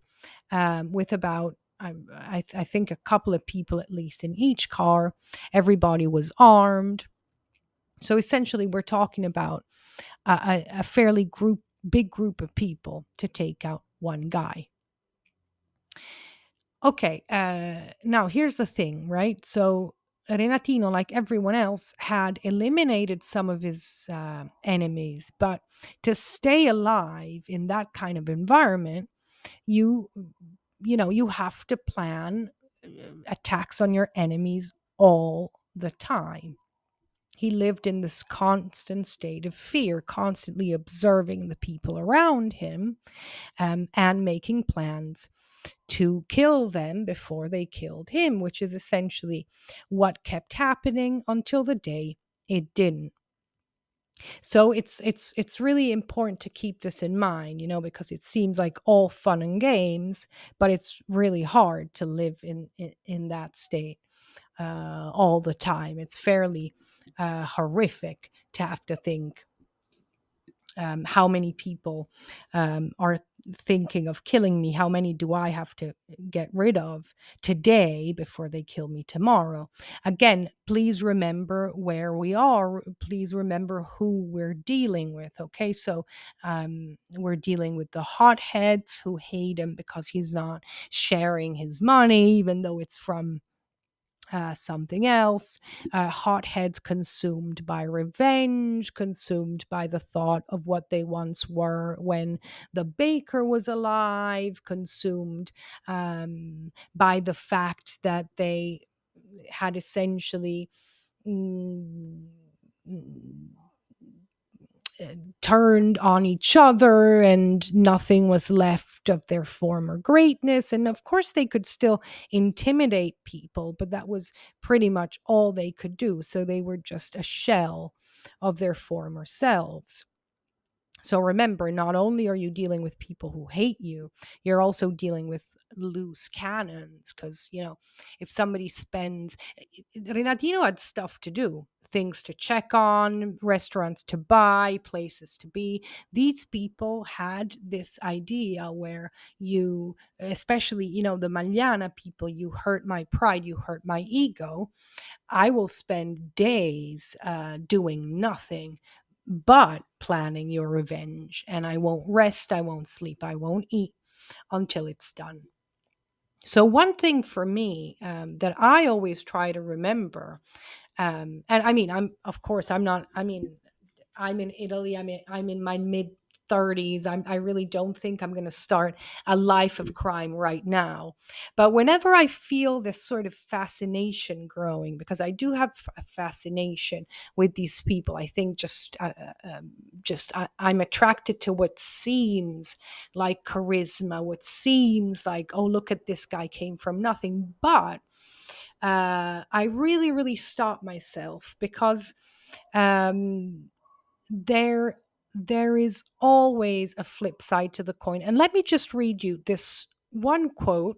with about I think a couple of people at least in each car. Everybody was armed. So essentially, we're talking about a fairly big group of people to take out one guy. Okay, now here's the thing, right? So Renatino, like everyone else, had eliminated some of his enemies, but to stay alive in that kind of environment, you you have to plan attacks on your enemies all the time. He lived in this constant state of fear, constantly observing the people around him and making plans to kill them before they killed him, which is essentially what kept happening until the day it didn't. So it's really important to keep this in mind, because it seems like all fun and games, but it's really hard to live in that state all the time. It's fairly horrific to have to think how many people are thinking of killing me. How many do I have to get rid of today before they kill me tomorrow? Again, please remember where we are. Please remember who we're dealing with. Okay, so we're dealing with the hotheads who hate him because he's not sharing his money, even though it's from something else. Hotheads consumed by revenge, consumed by the thought of what they once were when the baker was alive, consumed by the fact that they had essentially mm, turned on each other and nothing was left of their former greatness. And of course, they could still intimidate people, but that was pretty much all they could do. So they were just a shell of their former selves. So remember, not only are you dealing with people who hate you, you're also dealing with loose cannons. Because, if somebody spends, Renatino had stuff to do, things to check on, restaurants to buy, places to be. These people had this idea where you, especially, the Magliana people, you hurt my pride, you hurt my ego. I will spend days doing nothing but planning your revenge. And I won't rest, I won't sleep, I won't eat until it's done. So, one thing for me that I always try to remember, and I mean, I'm, of course, I'm not, I mean, I'm in Italy, I'm in my mid 30s. I really don't think I'm going to start a life of crime right now. But whenever I feel this sort of fascination growing, because I do have a fascination with these people, I think I'm attracted to what seems like charisma, what seems like, oh, look at this guy, came from nothing. But I really, really stop myself because um, there there is always a flip side to the coin. And let me just read you this one quote.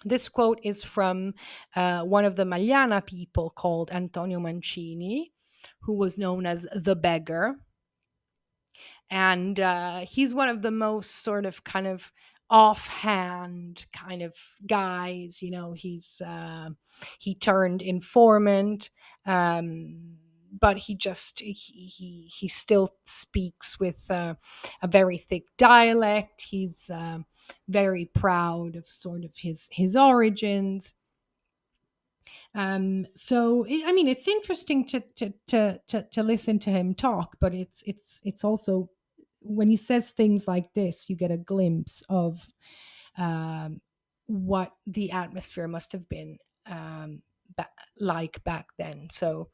This quote is from one of the Magliana people called Antonio Mancini, who was known as the beggar. And he's one of the most sort of kind of offhand kind of guys. He turned informant, but he still speaks with a very thick dialect. He's very proud of sort of his origins. I mean, it's interesting to listen to him talk, but it's also, when he says things like this, you get a glimpse of um, what the atmosphere must have been ba- like back then. So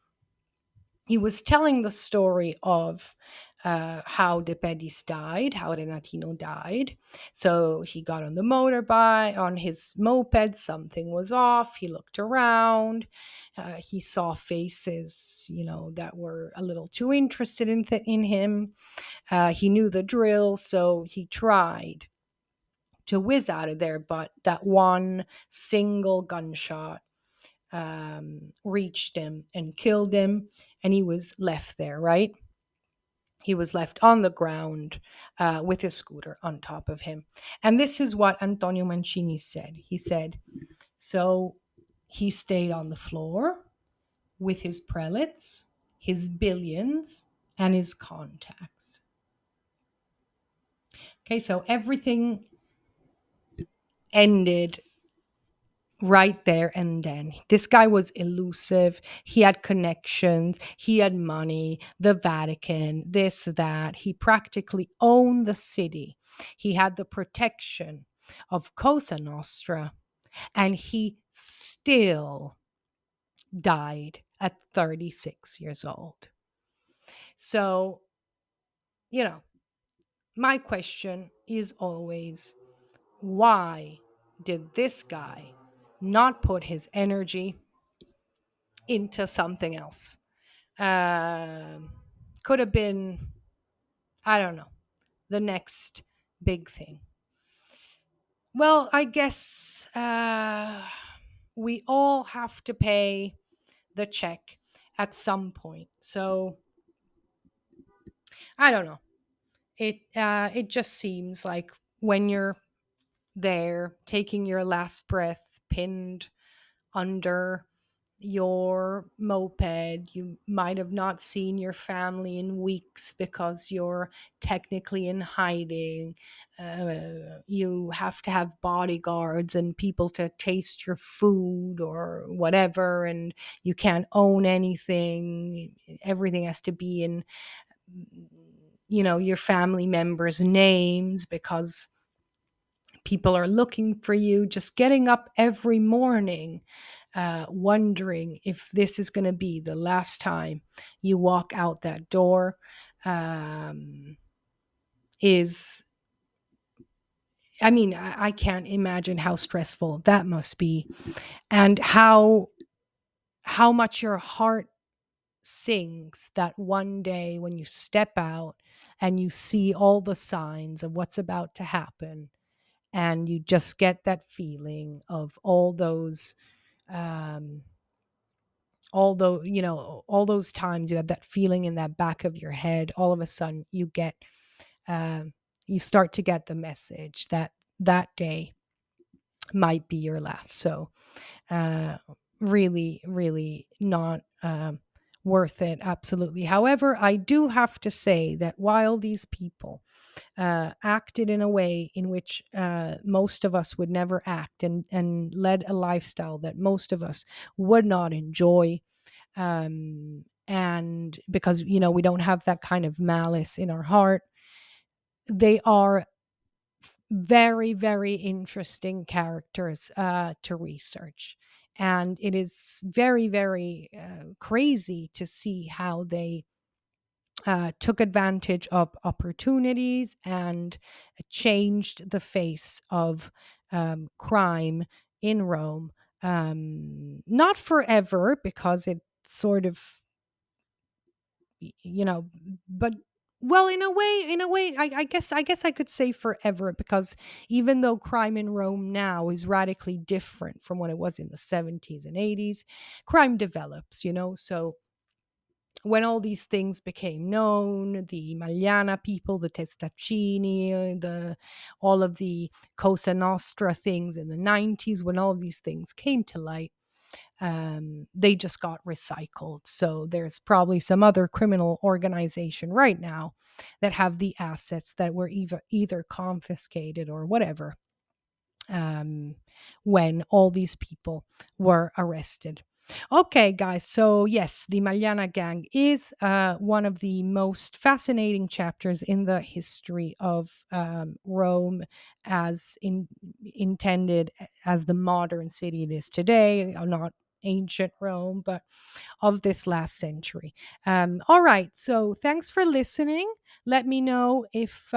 he was telling the story of how De Pedis died, how Renatino died. So he got on the motorbike, on his moped, something was off. He looked around. He saw faces, that were a little too interested in him. He knew the drill, so he tried to whiz out of there, but that one single gunshot reached him and killed him, and he was left there, right? He was left on the ground with his scooter on top of him. And this is what Antonio Mancini said. He said, so he stayed on the floor with his prelates, his billions, and his contacts. Okay, so everything ended right there and then. This guy was elusive. He had connections, he had money, the Vatican, this, that. He practically owned the city. He had the protection of Cosa Nostra, and he still died at 36 years old. So, you know, my question is always, why did this guy not put his energy into something else? Um, could have been, I don't know, the next big thing. Well, I guess we all have to pay the check at some point. So I don't know. It just seems like when you're there taking your last breath, pinned under your moped. You might have not seen your family in weeks because you're technically in hiding. You have to have bodyguards and people to taste your food or whatever, and you can't own anything. Everything has to be in, your family members' names because people are looking for you. Just getting up every morning wondering if this is going to be the last time you walk out that door is, I mean, I can't imagine how stressful that must be, and how much your heart sings that one day when you step out and you see all the signs of what's about to happen, and you just get that feeling of um, all those times you had that feeling in that back of your head. All of a sudden um, you start to get the message that that day might be your last. So uh, really, really not worth it. Absolutely. However, I do have to say that while these people acted in a way in which most of us would never act, and led a lifestyle that most of us would not enjoy, and because we don't have that kind of malice in our heart, they are very, very interesting characters to research. And it is very, very crazy to see how they took advantage of opportunities and changed the face of crime in Rome. Not forever, because it sort of, you know, but well, in a way, I guess I could say forever, because even though crime in Rome now is radically different from what it was in the 70s and 80s, crime develops, so when all these things became known, the Magliana people, the Testaccini, the all of the Cosa Nostra things in the 90s, when all of these things came to light, they just got recycled. So there's probably some other criminal organization right now that have the assets that were either confiscated or whatever, um, when all these people were arrested. Okay, guys. So, yes, the Magliana gang is one of the most fascinating chapters in the history of Rome, as intended as the modern city it is today, not ancient Rome, but of this last century. All right. So, thanks for listening. Let me know if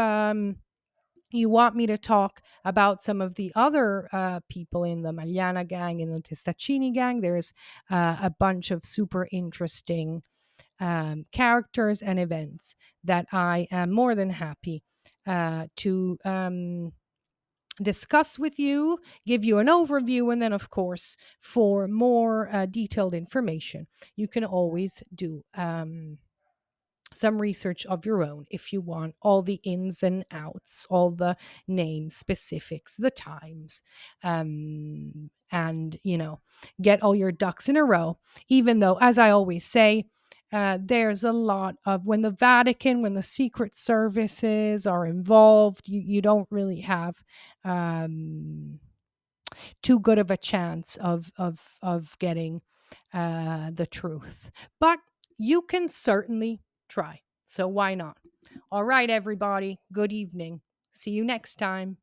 you want me to talk about some of the other people in the Magliana gang, in the Testaccini gang. There's a bunch of super interesting characters and events that I am more than happy to discuss with you, give you an overview, and then, of course, for more detailed information, you can always do some research of your own if you want all the ins and outs, all the names, specifics, the times, and get all your ducks in a row. Even though, as I always say, there's a lot of, when the Vatican, when the secret services are involved, you don't really have too good of a chance of getting the truth. But you can certainly try. So why not? All right, everybody. Good evening. See you next time.